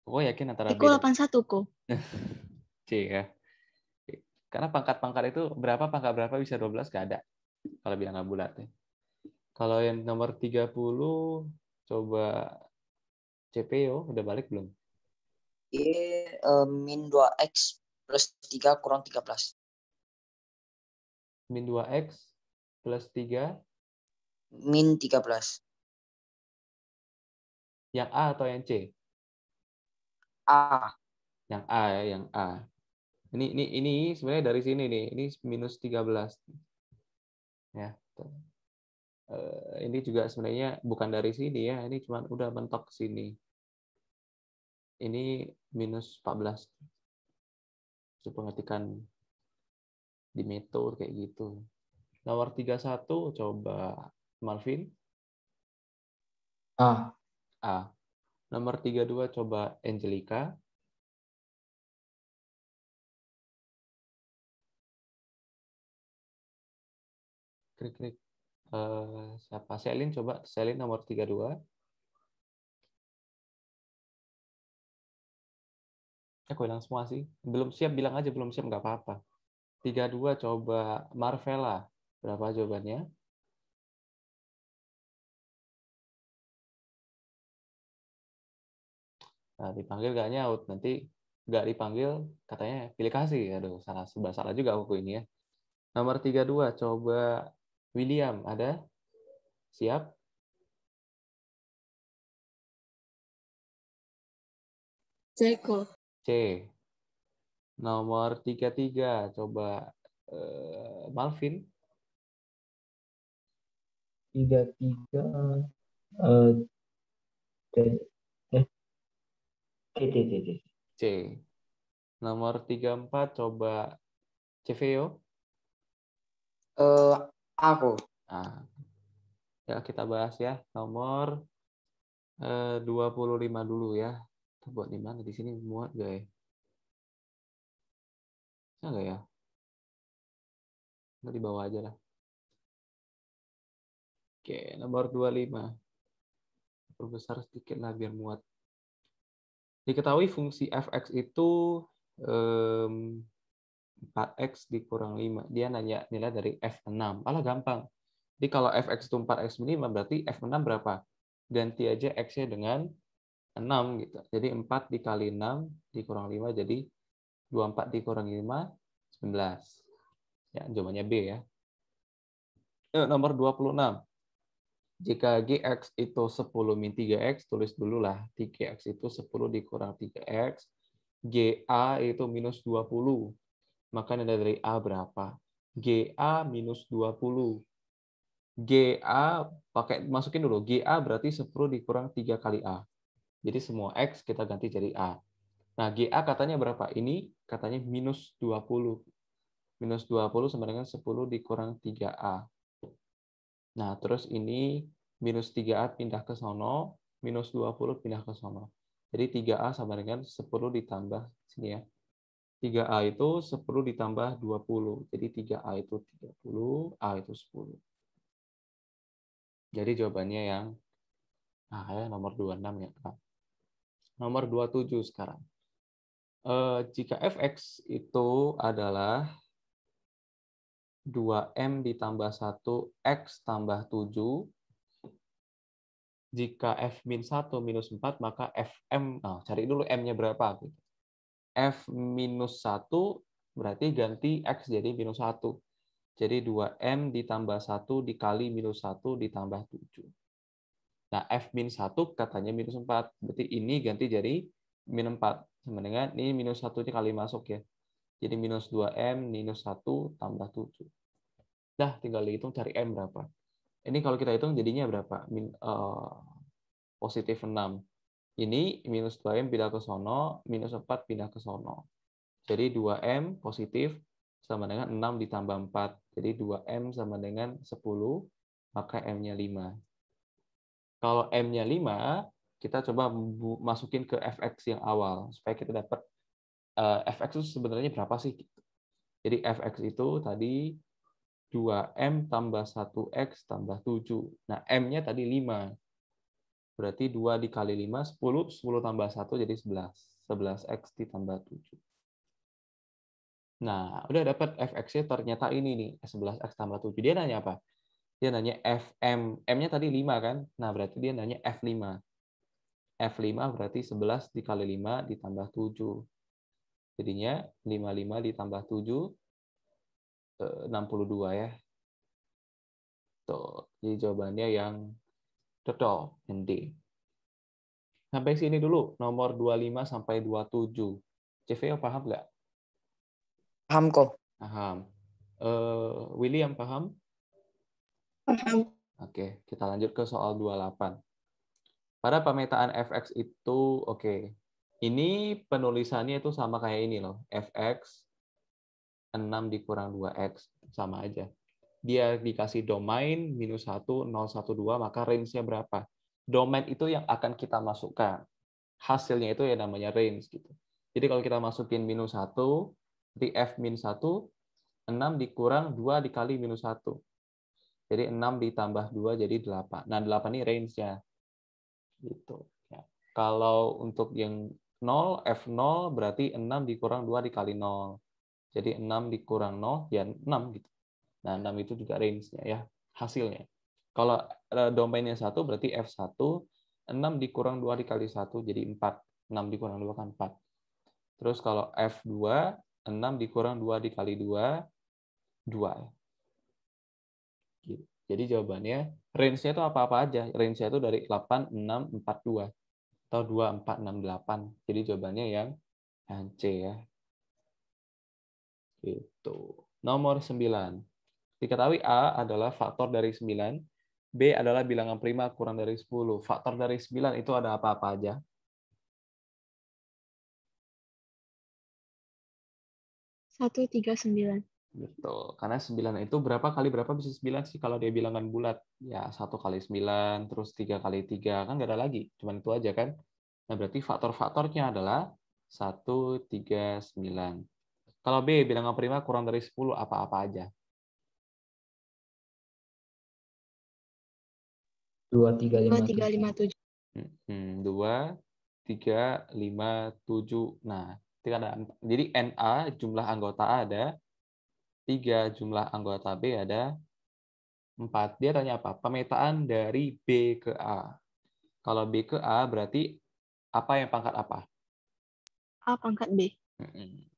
Kok yakin antara B Iko dan 81 ko. C ya? Karena pangkat-pangkat itu berapa, pangkat berapa bisa 12 nggak ada. Kalau bilang nggak bulat ya. Kalau yang nomor 30, coba CPO, udah balik belum? Y min 2x plus 3 kurang 13. Min 2x plus 3. Min 13. Yang A atau yang C? A. Yang A ya, yang A. Ini sebenarnya dari sini nih, ini minus 13. Ya. Ini juga sebenarnya bukan dari sini ya, ini cuma udah mentok ke sini. Ini minus 14. Itu pengertikan di metode kayak gitu. Nomor 31, coba Malvin. A. A. Nomor 32, coba Angelica. Klik. Siapa? Selin, coba. Selin nomor 32. Aku bilang semua sih. Belum siap, bilang aja belum siap, nggak apa-apa. 32, coba Marvella. Berapa jawabannya? Nah, dipanggil nggak nyaut. Nanti nggak dipanggil, katanya pilih kasih. Aduh, salah juga aku ini ya. Nomor 32, coba William. Ada? Siap? C ko. C. Nomor 33, coba Malvin. 33. C. C. Nomor 34, coba Ceveo. Aku. Nah, ya kita bahas ya. Nomor 25 dulu ya. Kita buat di mana? Di sini muat nggak ya? Bisa nggak ya? Nggak, di bawah aja lah. Oke, nomor 25. Perbesar sedikit lah biar muat. Diketahui fungsi fx itu 4x dikurang 5. Dia nanya nilai dari f6. Alah gampang. Jadi kalau fx itu 4x 5, berarti f6 berapa? Ganti aja x-nya dengan 6 gitu. Jadi 4 dikali 6 dikurang 5 jadi 24 dikurang 5 19. Ya, jawabannya B ya. Nomor 26. Jika Gx itu 10 min 3x, tulis dulu lah. 3x itu 10 dikurang 3x. Ga itu minus 20. Maka nilai dari A berapa? Ga minus 20. Ga, masukin dulu. Ga berarti 10 dikurang 3 kali A. Jadi semua X kita ganti jadi A. Nah, Ga katanya berapa? Ini katanya minus 20. Minus 20 sama dengan 10 dikurang 3A. Nah, terus ini minus 3A pindah ke sono, minus 20 pindah ke sono. Jadi 3A sama dengan 10 ditambah, sini ya. 3A itu 10 ditambah 20. Jadi 3A itu 30, A itu 10. Jadi jawabannya yang Nah, ya nomor 26 ya, Kak. Nomor 27 sekarang. Jika fx itu adalah 2m ditambah 1x tambah 7, jika f min 1 minus 4, maka fm, nah, cari dulu m-nya berapa. F minus 1 berarti ganti x jadi minus 1. Jadi 2m ditambah 1 dikali minus 1 ditambah 7. Nah, f min 1 katanya minus 4. Berarti ini ganti jadi min 4. Sama dengan ini minus 1 dikali masuk ya. Jadi minus 2m minus 1 tambah 7. Dah, tinggal dihitung cari m berapa. Ini kalau kita hitung jadinya berapa? Positif 6. Ini minus 2m pindah ke sono, minus 4 pindah ke sono. Jadi 2m positif sama dengan 6 ditambah 4. Jadi 2m sama dengan 10, maka m-nya 5. Kalau m-nya 5, kita coba masukin ke fx yang awal, supaya kita dapat fx itu sebenarnya berapa sih? Jadi fx itu tadi 2m tambah 1x tambah 7. Nah, m-nya tadi 5. Berarti 2 dikali 5, 10. 10 tambah 1 jadi 11. 11x ditambah 7. Nah, udah dapat fx-nya ternyata ini nih, 11x tambah 7. Dia nanya apa? Dia nanya fm. M-nya tadi 5 kan? Nah, berarti dia nanya f5. F5 berarti 11 dikali 5 ditambah 7. Jadinya 55 ditambah 7, 62 ya. Tuh, jadi jawabannya yang betul, yang D. Sampai sini dulu, nomor 25 sampai 27. CV paham nggak? Paham kok. Paham. William paham? Paham. Oke, kita lanjut ke soal 28. Pada pemetaan fx itu, oke. Ini penulisannya itu sama kayak ini loh. Fx 6 dikurang 2x. Sama aja. Dia dikasih domain minus 1, 0, 1, 2, maka range-nya berapa? Domain itu yang akan kita masukkan. Hasilnya itu ya namanya range. Gitu. Jadi kalau kita masukin minus 1, di f min 1, 6 dikurang 2 dikali minus 1. Jadi 6 ditambah 2 jadi 8. Nah, 8 ini range-nya. Gitu. Ya. Kalau untuk yang 0, F0 berarti 6 dikurang 2 dikali 0. Jadi 6 dikurang 0, ya 6 gitu. Nah, 6 itu juga range-nya ya, hasilnya. Kalau domainnya 1 berarti F1, 6 dikurang 2 dikali 1 jadi 4. 6 dikurang 2 kan 4. Terus kalau F2, 6 dikurang 2 dikali 2, 2. Gitu. Jadi jawabannya, range-nya itu apa-apa aja. Range-nya itu dari 8, 6, 4, 2. Atau 2, 4, 6, 8. Jadi jawabannya yang C ya. Gitu. Nomor 9. Diketahui A adalah faktor dari 9, B adalah bilangan prima kurang dari 10. Faktor dari 9 itu ada apa-apa aja? 139. Betul. Karena 9 itu berapa kali berapa bisa 9 sih kalau dia bilangan bulat? Ya 1 kali 9, terus 3 kali 3. Kan nggak ada lagi. Cuman itu aja kan? Nah berarti faktor-faktornya adalah 1, 3, 9. Kalau B bilangan prima kurang dari 10 apa-apa aja? 2, 3, 5, 7. 2357. 2, 3, 5, 7. Nah, jadi NA jumlah anggota A ada 3, jumlah anggota B ada 4. Dia tanya apa? Pemetaan dari B ke A. Kalau B ke A berarti apa yang pangkat apa? A pangkat B.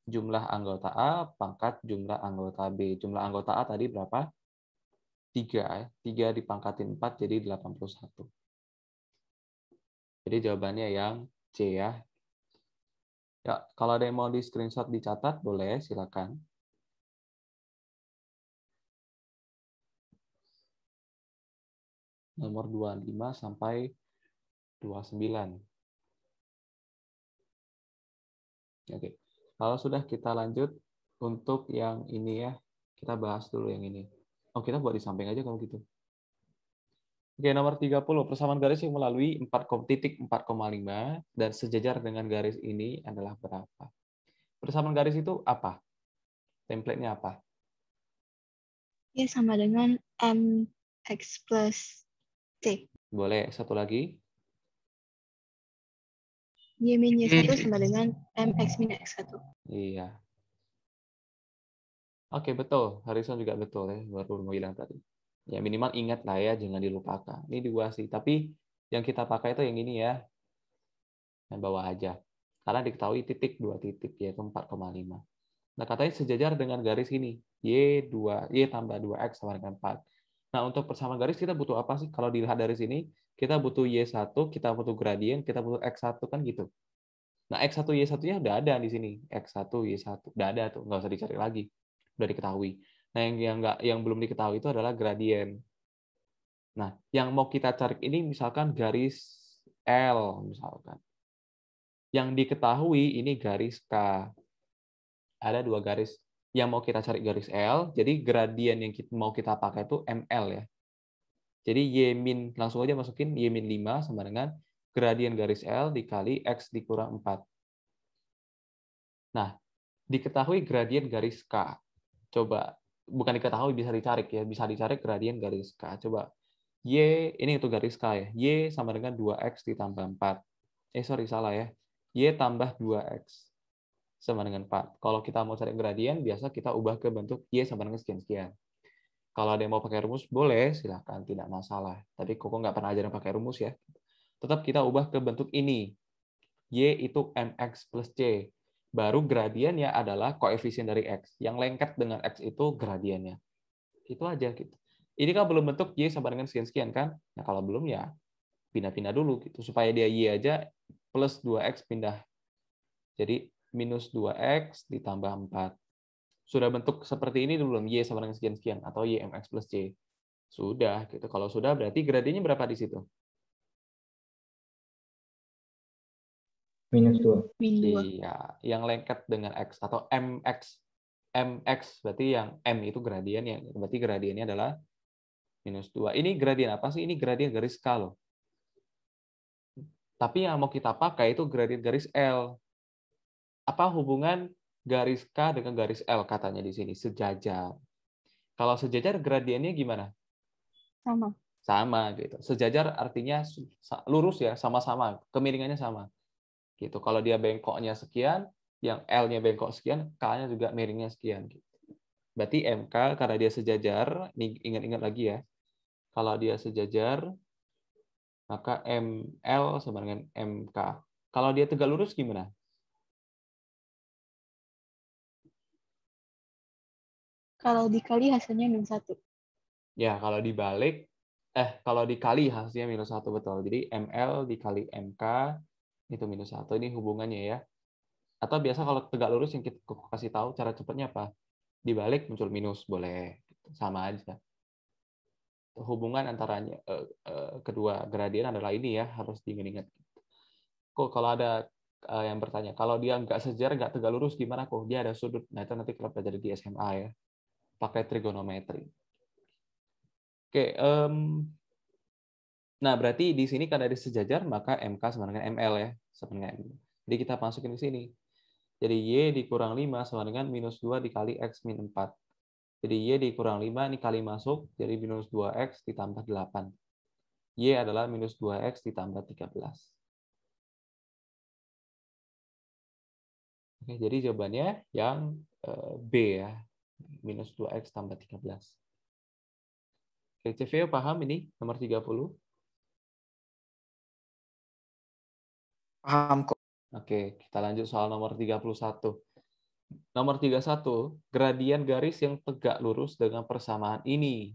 Jumlah anggota A pangkat jumlah anggota B. Jumlah anggota A tadi berapa? 3. 3 dipangkatin 4 jadi 81. Jadi jawabannya yang C ya. Ya, kalau ada yang mau di screenshot dicatat boleh, silakan. Nomor 25 sampai 29. Oke. Kalau sudah kita lanjut untuk yang ini ya, kita bahas dulu yang ini. Oh, kita buat di samping aja kalau gitu. Oke, nomor 30. Persamaan garis yang melalui 4,4,5 dan sejajar dengan garis ini adalah berapa? Persamaan garis itu apa? Template-nya apa? Ya, sama dengan MX plus T. Boleh satu lagi? Y min Y1 sama dengan MX min X1. Iya. Oke, betul. Harrison juga betul ya. Baru mau bilang tadi. Ya minimal ingat lah ya, jangan dilupakan. Ini 2 sih. Tapi yang kita pakai itu yang ini ya. Yang bawah aja. Karena diketahui titik 2 titik, yaitu 4,5. Nah, katanya sejajar dengan garis ini. Y tambah 2X sama dengan 4. Nah, untuk persamaan garis kita butuh apa sih? Kalau dilihat dari sini, kita butuh Y1, kita butuh gradien, kita butuh X1 kan gitu. Nah, X1 Y1-nya udah ada di sini. X1 Y1 udah ada tuh, nggak usah dicari lagi. Udah diketahui. Nah, yang belum diketahui itu adalah gradien. Nah, yang mau kita cari ini misalkan garis L misalkan. Yang diketahui ini garis K. Ada 2 garis. Yang mau kita cari garis L, jadi gradien yang mau kita pakai itu ML ya. Jadi Y min, langsung aja masukin Y min 5 sama dengan gradien garis L dikali X dikurang 4. Nah, diketahui gradien garis K. Coba, bukan diketahui, bisa dicari ya. Bisa dicari gradien garis K. Coba, Y, ini untuk garis K ya. Y sama dengan 2X ditambah 4. Salah ya. Y tambah 2X sama dengan 4. Kalau kita mau cari gradien, biasa kita ubah ke bentuk Y sama dengan sekian-sekian. Kalau ada yang mau pakai rumus, boleh, silahkan, tidak masalah. Tadi Koko nggak pernah ajarin pakai rumus ya. Tetap kita ubah ke bentuk ini. Y itu MX plus C. Baru gradiennya adalah koefisien dari X. Yang lengket dengan X itu gradiennya. Itu aja gitu. Ini kan belum bentuk Y sama dengan sekian-sekian kan? Nah kalau belum ya pindah-pindah dulu gitu. Supaya dia Y aja plus 2X pindah. Jadi minus 2X ditambah 4. Sudah bentuk seperti ini belum? Y sama dengan sekian-sekian. Atau Y MX plus C. Sudah. Gitu. Kalau sudah berarti gradiennya berapa di situ? Minus 2. Min 2. Iya. Yang lengket dengan X. Atau MX. MX berarti yang M itu gradiennya. Berarti gradiennya adalah minus 2. Ini gradien apa sih? Ini gradien garis K loh. Tapi yang mau kita pakai itu gradien garis L. Apa hubungan garis K dengan garis L katanya di sini? Sejajar. Kalau sejajar gradiennya gimana? Sama. Sama gitu. Sejajar artinya lurus ya, sama-sama, kemiringannya sama. Gitu. Kalau dia bengkoknya sekian, yang L-nya bengkok sekian, K-nya juga miringnya sekian gitu. Berarti MK karena dia sejajar, nih ingat-ingat lagi ya. Kalau dia sejajar, maka ML sama dengan MK. Kalau dia tegak lurus gimana? Kalau dikali hasilnya min 1. Ya, kalau dikali hasilnya minus 1, betul. Jadi ML dikali MK itu minus 1. Ini hubungannya ya. Atau biasa kalau tegak lurus yang kita kasih tahu cara cepatnya apa? Dibalik muncul minus, boleh. Sama aja. Hubungan antaranya kedua gradien adalah ini ya, harus diingat-ingat. Kok kalau ada yang bertanya, kalau dia nggak sejajar, nggak tegak lurus, gimana kok? Dia ada sudut. Nah, itu nanti kalau pelajari di SMA ya. Pakai trigonometri. Oke, nah berarti di sini karena ada sejajar, maka MK sama dengan ML ya. Sama dengan M. Jadi kita masukin di sini. Jadi Y dikurang 5 sama dengan minus 2 dikali X min 4. Jadi Y dikurang 5, ini kali masuk, jadi minus 2X ditambah 8. Y adalah minus 2X ditambah 13. Oke, jadi jawabannya yang B ya. Minus 2X tambah 13. Oke, CVO paham ini? Nomor 30? Paham kok. Oke, kita lanjut soal nomor 31. Nomor 31, gradien garis yang tegak lurus dengan persamaan ini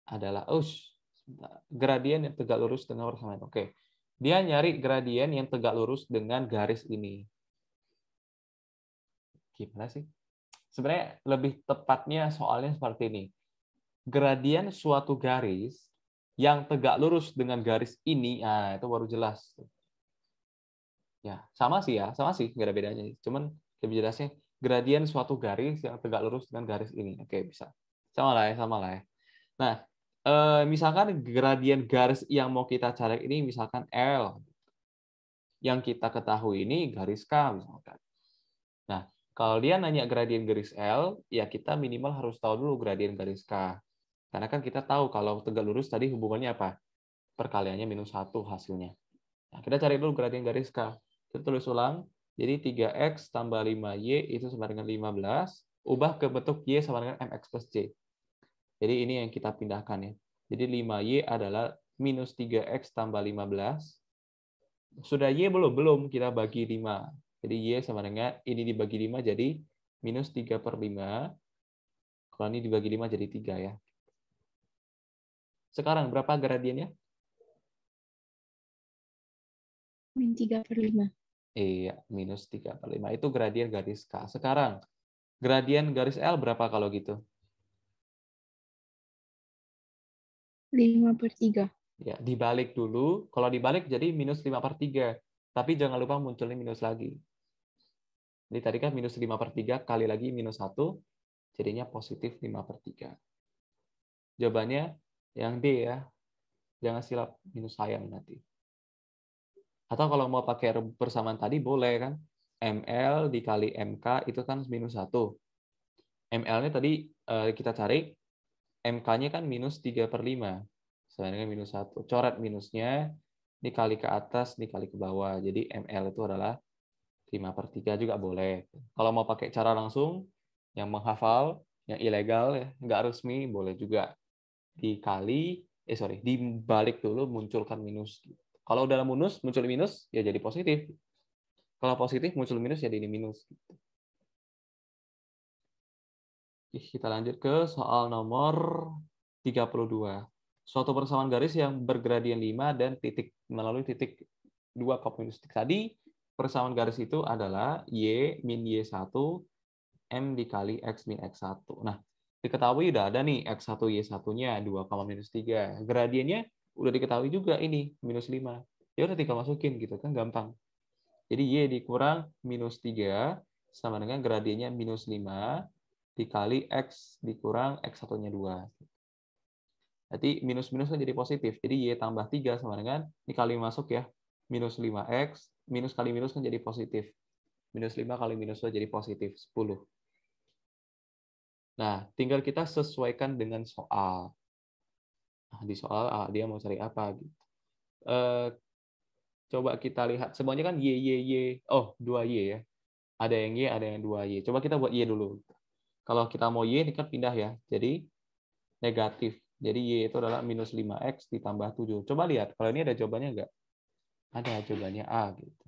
adalah gradien yang tegak lurus dengan persamaan. Oke. Dia nyari gradien yang tegak lurus dengan garis ini. Gimana sih? Sebenarnya lebih tepatnya soalnya seperti ini. Gradien suatu garis yang tegak lurus dengan garis ini, nah itu baru jelas. Ya, sama sih, nggak ada bedanya. Cuman lebih jelasnya gradien suatu garis yang tegak lurus dengan garis ini. Oke, bisa. Sama lah ya. Nah, misalkan gradien garis yang mau kita cari ini misalkan L. Yang kita ketahui ini garis K misalkan. Nah, kalau dia nanya gradien garis L, ya kita minimal harus tahu dulu gradien garis K. Karena kan kita tahu kalau tegak lurus tadi hubungannya apa? Perkaliannya minus 1 hasilnya. Nah, kita cari dulu gradien garis K. Kita tulis ulang. Jadi 3X tambah 5Y itu sama dengan 15. Ubah ke bentuk Y sama dengan MX plus C. Jadi ini yang kita pindahkan ya. Jadi 5Y adalah minus 3X tambah 15. Sudah Y belum? Belum. Kita bagi 5. Jadi Y sama dengan ini dibagi 5 jadi minus 3/5. Kalau ini dibagi 5 jadi 3 ya. Sekarang berapa gradiennya? Min 3/5. Iya, minus 3/5. Itu gradien garis K. Sekarang, gradien garis L berapa kalau gitu? 5/3. Ya, dibalik dulu. Kalau dibalik jadi minus 5/3. Tapi jangan lupa munculnya minus lagi. Jadi tadi kan minus 5/3 kali lagi minus 1, jadinya positif 5/3. Jawabannya yang D ya. Jangan silap minus sayang nanti. Atau kalau mau pakai persamaan tadi boleh kan. ML dikali MK itu kan minus 1. ML-nya tadi kita cari, MK-nya kan minus 3/5. Sama dengan minus 1. Coret minusnya, dikali ke atas, dikali ke bawah. Jadi ML itu adalah 5/3 juga boleh. Kalau mau pakai cara langsung, yang menghafal, yang ilegal, ya, nggak resmi, boleh juga. Dibalik dulu, munculkan minus. Kalau udah minus, muncul minus, ya jadi positif. Kalau positif, muncul minus, ya jadi minus. Kita lanjut ke soal nomor 32. Suatu persamaan garis yang bergradien 5 dan titik melalui titik 2 minus titik. Tadi persamaan garis itu adalah Y min Y1 M dikali X min X1. Nah, diketahui udah ada nih X1 Y1-nya 2, minus 3. Gradiennya udah diketahui juga ini minus 5. Ya udah tinggal masukin gitu kan gampang. Jadi Y dikurang minus 3 sama dengan gradiennya minus 5 dikali X dikurang X1-nya 2. Jadi minus-minus kan jadi positif. Jadi Y tambah 3 sama dengan, ini kali masuk ya, minus 5X, minus kali minus kan jadi positif. Minus 5 kali minus 2 jadi positif, 10. Nah, tinggal kita sesuaikan dengan soal. Nah, di soal dia mau cari apa gitu. Coba kita lihat, semuanya kan Y. Oh, 2Y ya. Ada yang Y, ada yang 2Y. Coba kita buat Y dulu. Kalau kita mau Y, ini kan pindah ya. Jadi negatif. Jadi Y itu adalah minus 5X ditambah 7. Coba lihat, kalau ini ada jawabannya nggak? Ada jawabannya A. Gitu.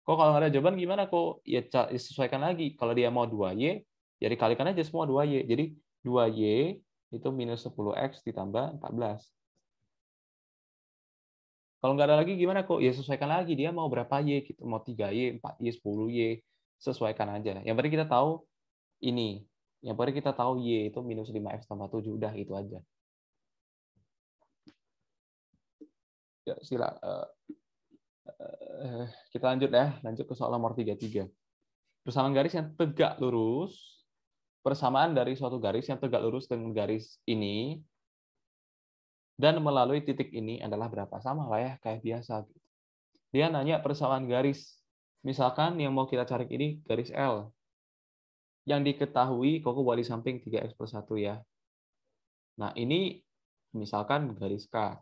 Kok kalau nggak ada jawaban gimana kok? Ya sesuaikan lagi. Kalau dia mau 2Y, ya dikalikan aja semua 2Y. Jadi 2Y itu minus 10X ditambah 14. Kalau nggak ada lagi gimana kok? Ya sesuaikan lagi. Dia mau berapa Y? Gitu. Mau 3Y, 4Y, 10Y. Sesuaikan aja. Yang penting kita tahu ini. Yang penting kita tahu Y itu minus 5X tambah 7. Udah, itu aja. Ya, kita lanjut ya. Lanjut ke soal nomor 33. Persamaan garis yang tegak lurus. Persamaan dari suatu garis yang tegak lurus dengan garis ini dan melalui titik ini adalah berapa? Sama lah ya, kayak biasa. Dia nanya persamaan garis. Misalkan yang mau kita cari ini garis L. Yang diketahui, kok buat di samping 3X+1 ya. Nah, ini misalkan garis K.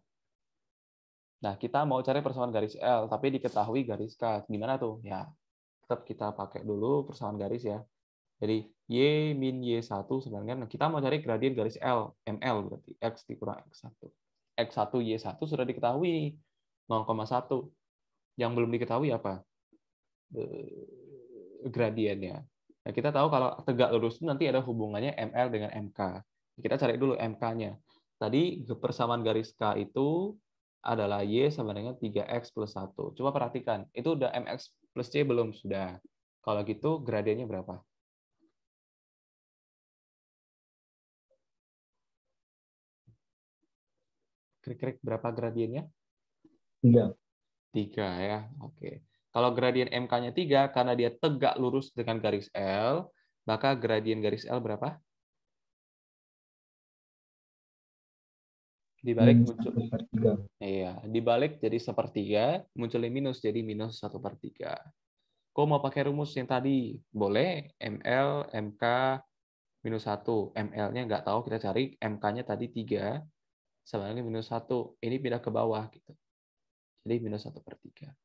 Nah, kita mau cari persamaan garis L, tapi diketahui garis K. Gimana tuh? Ya, tetap kita pakai dulu persamaan garis ya. Jadi, Y min Y1 sebenarnya kita mau cari gradien garis L, ML berarti. X dikurang X1. X1 Y1 sudah diketahui 0,1. Yang belum diketahui apa? Gradiennya. Nah, kita tahu kalau tegak lurus itu nanti ada hubungannya ML dengan MK. Kita cari dulu MK-nya. Tadi persamaan garis K itu adalah Y sama dengan 3X+1. Coba perhatikan, itu udah MX plus C belum? Sudah. Kalau gitu, gradiennya berapa? Krik-krik berapa gradiennya? 3. 3 ya. Oke. Kalau gradien MK-nya 3, karena dia tegak lurus dengan garis L, maka gradien garis L berapa? Dibalik muncul. 1/3. Iya, dibalik jadi 1/3, munculnya minus jadi minus 1/3. Kok mau pakai rumus yang tadi? Boleh, ML, MK, minus 1. ML-nya nggak tahu, kita cari. MK-nya tadi 3, sama dengan minus 1. Ini pindah ke bawah. Gitu. Jadi minus 1/3.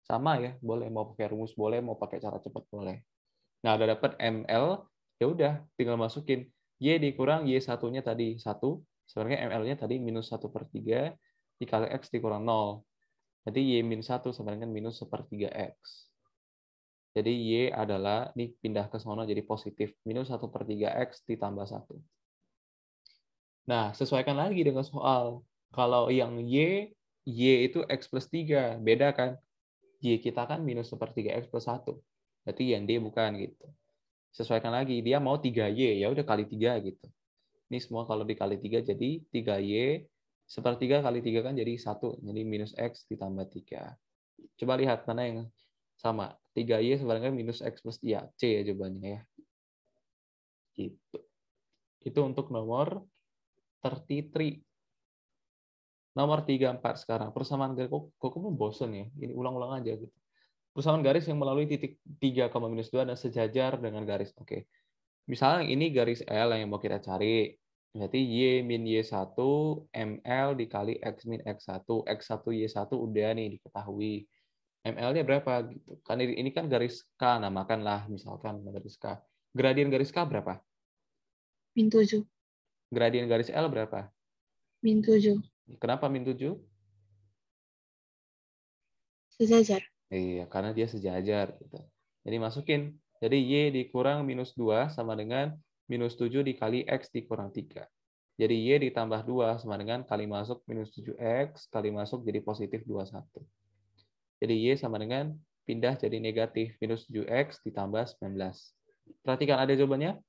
Sama ya, boleh mau pakai rumus boleh, mau pakai cara cepat boleh. Nah, udah dapat ML, ya udah tinggal masukin Y dikurang Y1-nya tadi 1, sebenarnya ML-nya tadi minus 1/3 dikali X dikurang 0. Jadi Y-1 sama dengan minus 1/3 X. Jadi Y adalah, ini pindah ke sono jadi positif, minus 1/3 X ditambah 1. Nah, sesuaikan lagi dengan soal. Kalau yang Y itu X plus 3, beda kan? Y kita kan minus 1/3 X plus 1. Berarti yang D bukan gitu. Sesuaikan lagi, dia mau 3Y, ya udah kali 3 gitu. Ini semua kalau dikali 3 jadi 3Y, 1/3 kali 3 kan jadi 1, jadi minus X ditambah 3. Coba lihat mana yang sama. 3Y sebenarnya minus X plus, ya C ya jawabannya ya. Gitu. Itu untuk nomor 33. Nomor 34 sekarang. Persamaan garis, kok bosen ya? Ini ulang-ulang aja gitu. Persamaan garis yang melalui titik 3,-2 dan sejajar dengan garis. Oke. Misalnya ini garis L yang mau kita cari. Berarti Y min Y1 ML dikali X min X1. X1 Y1 udah nih diketahui. ML-nya berapa gitu. Kan ini kan garis K, namakanlah misalkan garis K. Gradien garis K berapa? Min 7. Gradien garis L berapa? Min 7. Kenapa min 7? Sejajar. Iya, karena dia sejajar gitu. Jadi masukin. Jadi Y dikurang minus 2 sama dengan minus 7 dikali X dikurang 3. Jadi Y ditambah 2 sama dengan kali masuk minus 7X, kali masuk jadi positif 21. Jadi Y sama dengan pindah jadi negatif, minus 7X ditambah 19. Perhatikan ada jawabannya.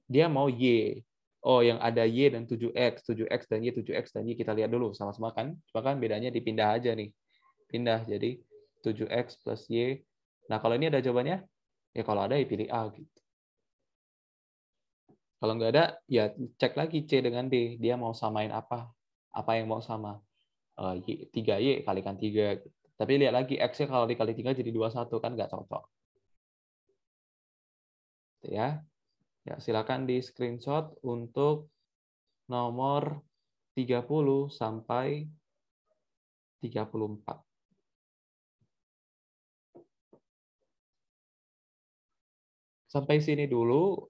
Dia mau Y. Oh, yang ada Y dan 7X. 7X dan Y, 7X dan Y. Kita lihat dulu sama-sama kan. Cuma kan bedanya dipindah aja nih. Pindah jadi 7X plus Y. Nah, kalau ini ada jawabannya, ya kalau ada ya pilih A. Gitu. Kalau nggak ada, ya cek lagi C dengan D. Dia mau samain apa? Apa yang mau sama? 3Y kalikan 3. Gitu. Tapi lihat lagi, X-nya kalau dikali 3 jadi 21, kan nggak cocok. Gitu ya. Ya, silakan di screenshot untuk nomor 30 sampai 34. Sampai sini dulu,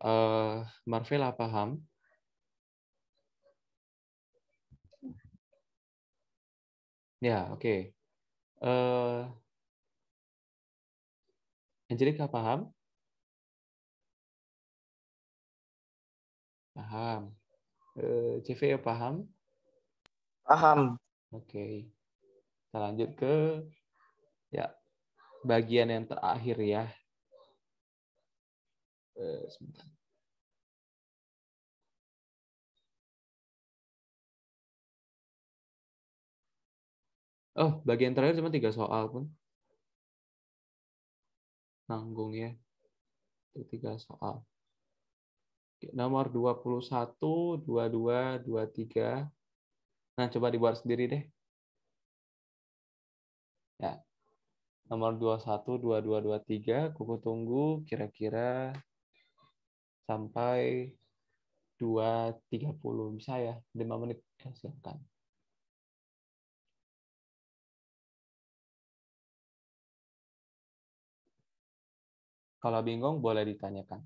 Marvela paham? Ya, oke. Angelika paham? Paham. CV paham? Paham. Oke. Kita lanjut ke ya bagian yang terakhir ya. Sebentar. Oh, bagian terakhir cuma 3 soal pun. Nanggung ya. Itu 3 soal. Nomor 21, 22, 23. Nah, coba dibuat sendiri deh. Ya. Nomor 21, 22, 23. Kuku tunggu kira-kira sampai 2.30. Bisa ya? 5 menit. Ya, silakan. Kalau bingung, boleh ditanyakan.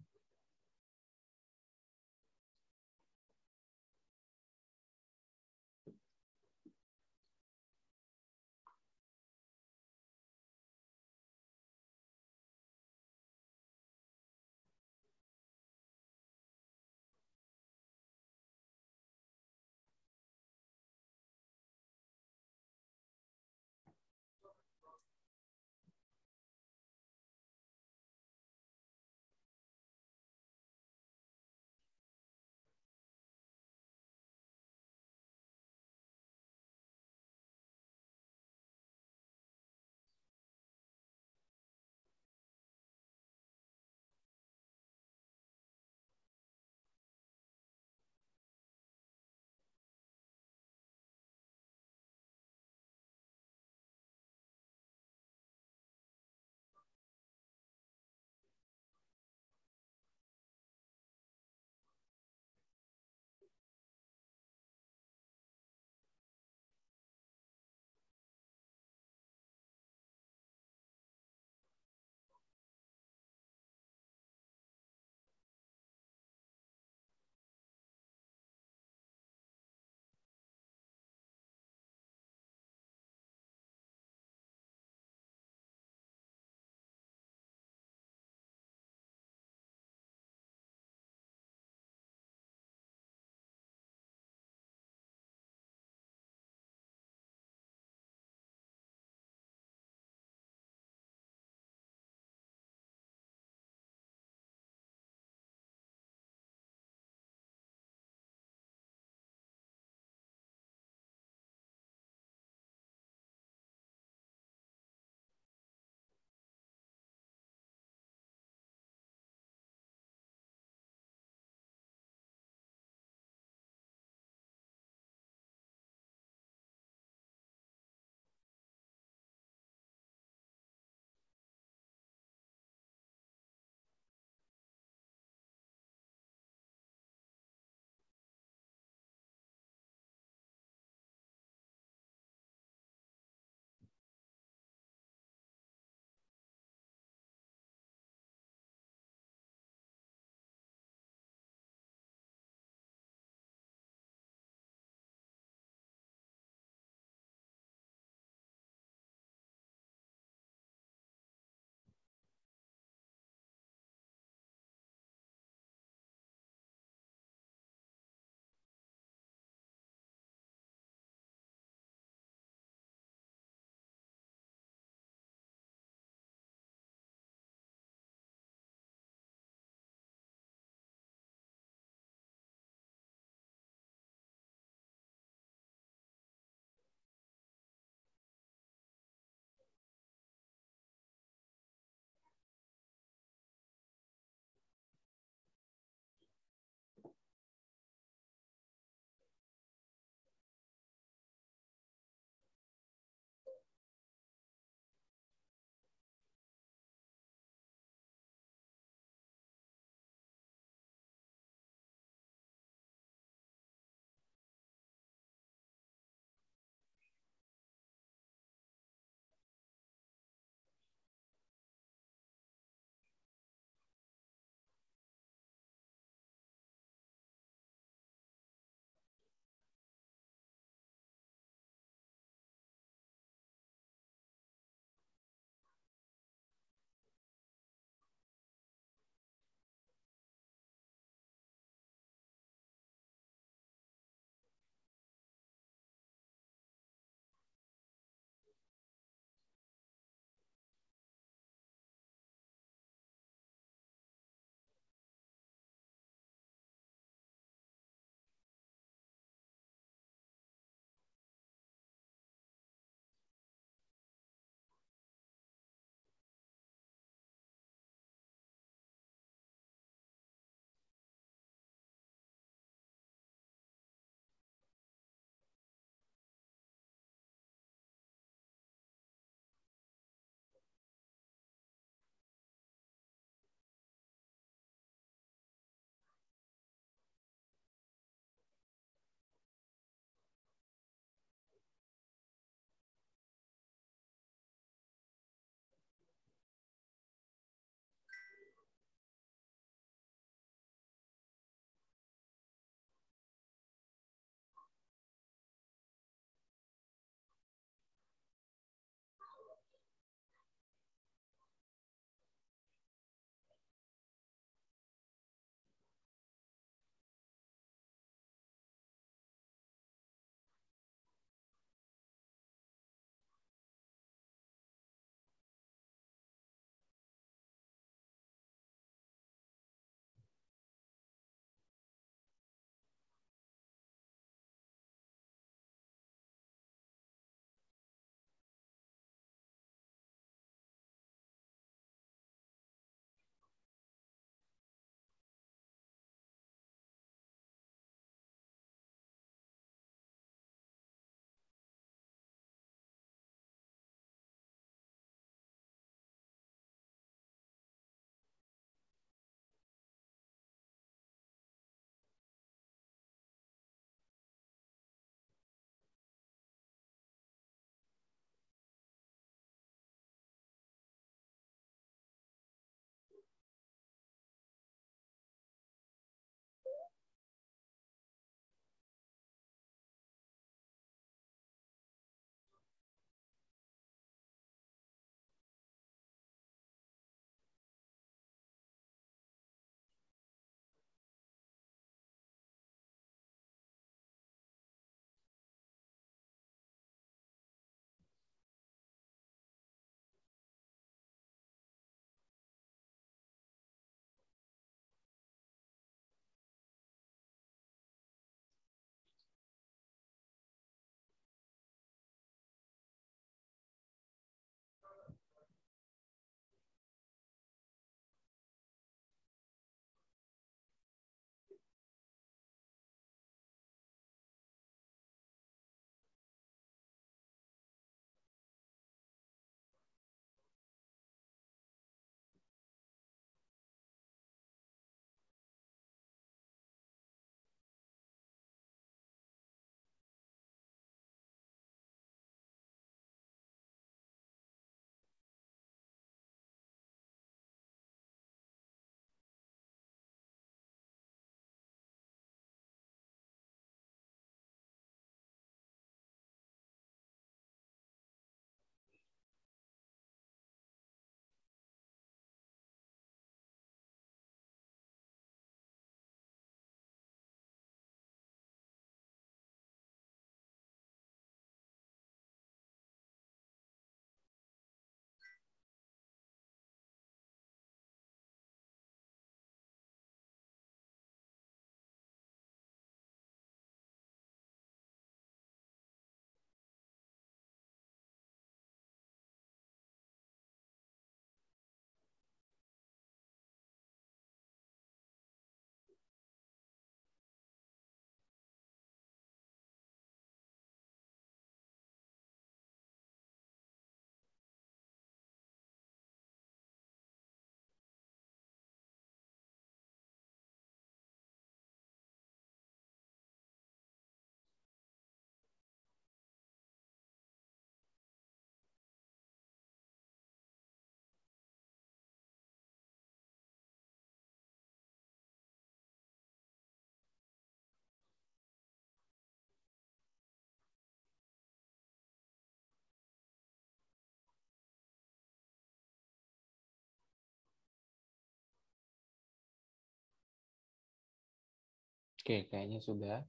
Oke, kayaknya sudah.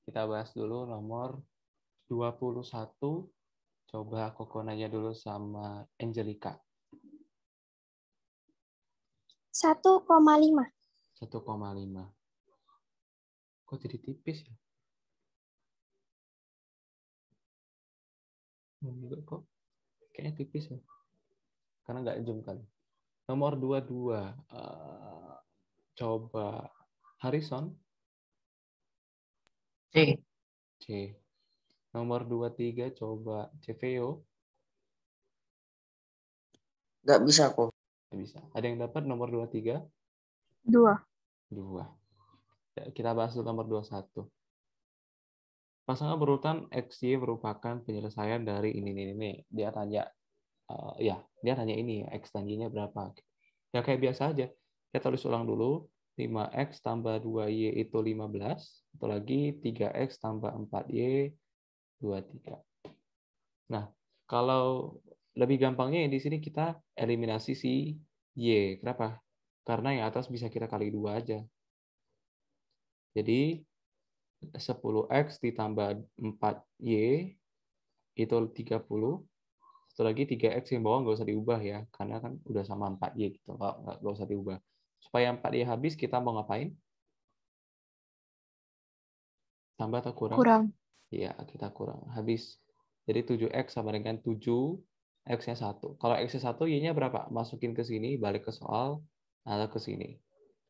Kita bahas dulu nomor 21. Coba Koko nanya dulu sama Angelica. 1,5. 1,5. Kok jadi tipis ya? Enggak kok. Kayaknya tipis ya. Karena nggak zoom kali. Nomor 22. Coba Harrison. C. C. Nomor 23 coba Ceveo. Nggak bisa kok. Nggak bisa. Ada yang dapat nomor 23? 2. 2. Ya, kita bahas dulu nomor 21. Pasangan berurutan XY merupakan penyelesaian dari ini. Dia tanya, dia tanya ini, X dan Y-nya berapa. Ya kayak biasa aja. Kita tulis ulang dulu. 5X tambah 2Y itu 15. Atau lagi 3X tambah 4Y 23. Nah, kalau lebih gampangnya di sini kita eliminasi si Y. Kenapa? Karena yang atas bisa kita kali 2 aja. Jadi 10X ditambah 4Y itu 30. Satu lagi 3X yang bawah nggak usah diubah ya, karena kan udah sama 4Y gitu, nggak usah diubah. Supaya 4Y habis, kita mau ngapain? Tambah atau kurang? Kurang. Iya, kita kurang. Habis. Jadi 7X sama dengan 7, X-nya 1. Kalau X-nya 1, Y-nya berapa? Masukin ke sini, balik ke soal, atau ke sini.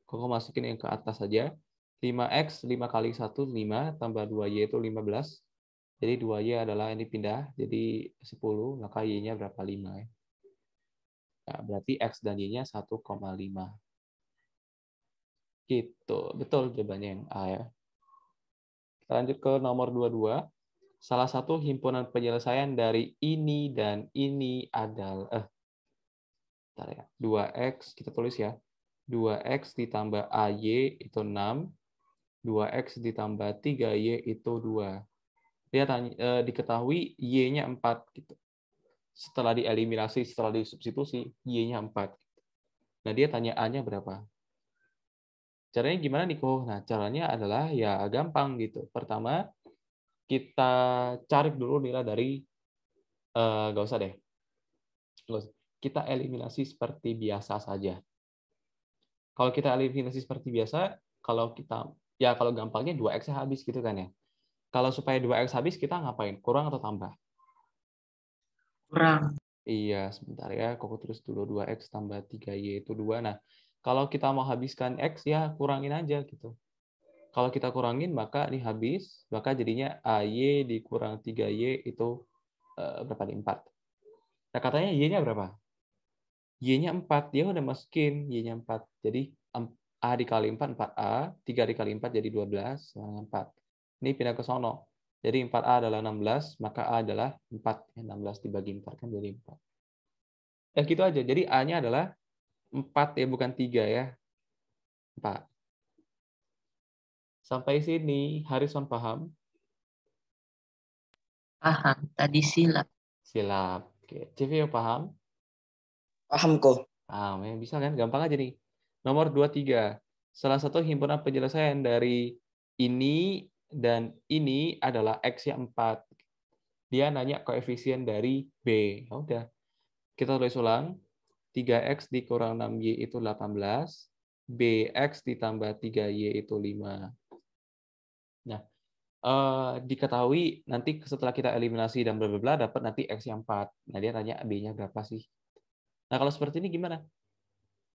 Kok masukin yang ke atas saja. 5X, 5 kali 1, 5, tambah 2Y itu 15. Jadi 2Y adalah ini pindah, jadi 10, maka Y-nya berapa? 5. Ya. Nah, berarti X dan Y-nya 1,5. Gitu. Betul jawabannya yang A ya. Kita lanjut ke nomor 22. Salah satu himpunan penyelesaian dari ini dan ini adalah 2X, kita tulis ya. 2X ditambah AY itu 6. 2X ditambah 3Y itu 2. Dia diketahui Y-nya 4 gitu. Setelah dieliminasi, setelah disubstitusi, Y-nya 4. Nah, dia tanya A-nya berapa? Caranya gimana nih, Ko? Nah, caranya adalah ya gampang gitu. Pertama, kita cari dulu nilai dari, nggak usah deh. Nggak usah. Kita eliminasi seperti biasa saja. Kalau kita eliminasi seperti biasa, kalau gampangnya 2X habis gitu kan ya. Kalau supaya 2X habis, kita ngapain? Kurang atau tambah? Kurang. Iya, sebentar ya. Koko tulis dulu 2X tambah 3Y itu 2. Nah, kalau kita mau habiskan X, ya kurangin aja gitu. Kalau kita kurangin, maka ini habis. Maka jadinya AY dikurang 3Y itu berapa nih? 4. Nah, katanya Y-nya berapa? Y-nya 4. Dia udah masukin Y-nya 4. Jadi A dikali 4, 4A. 3 dikali 4 jadi 12. 4. Ini pindah ke sono. Jadi 4A adalah 16, maka A adalah 4. 16 dibagi 4 kan jadi 4. Ya gitu aja. Jadi A-nya adalah 4 ya, bukan 3 ya. 4. Sampai sini, Harrison paham? Paham. Tadi silap. Silap. Oke. Civio paham? Paham kok. Paham ya. Bisa kan? Gampang aja nih. Nomor 23. Salah satu himpunan penyelesaian dari ini dan ini adalah X yang 4. Dia nanya koefisien dari B. Ya udah. Kita tulis ulang. 3X dikurang 6Y itu 18. BX ditambah 3Y itu 5. Nah, diketahui nanti setelah kita eliminasi dan bla bla bla dapat nanti X yang 4. Nah, dia tanya B-nya berapa sih? Nah, kalau seperti ini gimana?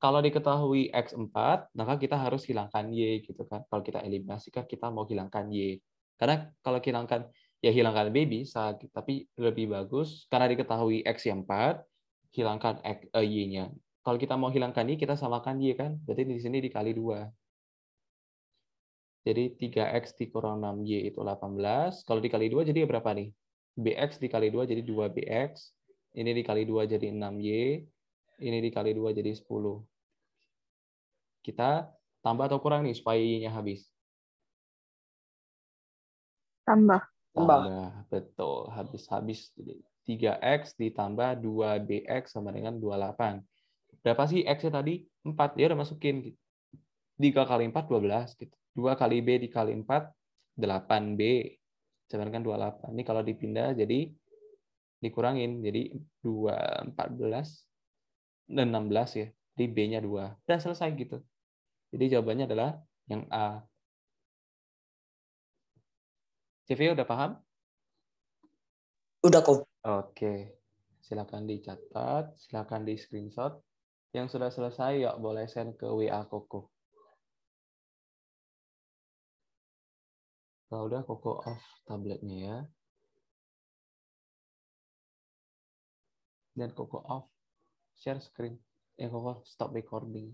Kalau diketahui X 4, maka kita harus hilangkan Y gitu kan. Kalau kita eliminasi kan kita mau hilangkan Y. Karena kalau hilangkan B bisa, tapi lebih bagus karena diketahui X yang 4, hilangkan Y-nya. Kalau kita mau hilangkan Y, kita samakan Y kan. Berarti di sini dikali 2. Jadi 3X dikurang 6Y itu 18. Kalau dikali 2 jadi berapa nih? BX dikali 2 jadi 2BX. Ini dikali 2 jadi 6Y. Ini dikali 2 jadi 10. Kita tambah atau kurang nih supaya Y-nya habis? Tambah. Tambah. Betul. Habis-habis. 3X ditambah 2BX sama dengan 28. Berapa sih X-nya tadi? 4. Dia udah masukin. 3 kali 4, 12. Gitu. 2 kali B dikali 4, 8B. Sedangkan 28. Ini kalau dipindah jadi dikurangin. Jadi 2, 14, dan 16 ya. Jadi B-nya 2. Udah selesai gitu. Jadi jawabannya adalah yang A. CV udah paham? Udah kok. Oke. Silakan dicatat, silakan di screenshot. Yang sudah selesai, yuk boleh send ke WA Koko. Kalau udah, Koko off tabletnya ya. Dan Koko off share screen. Koko stop recording.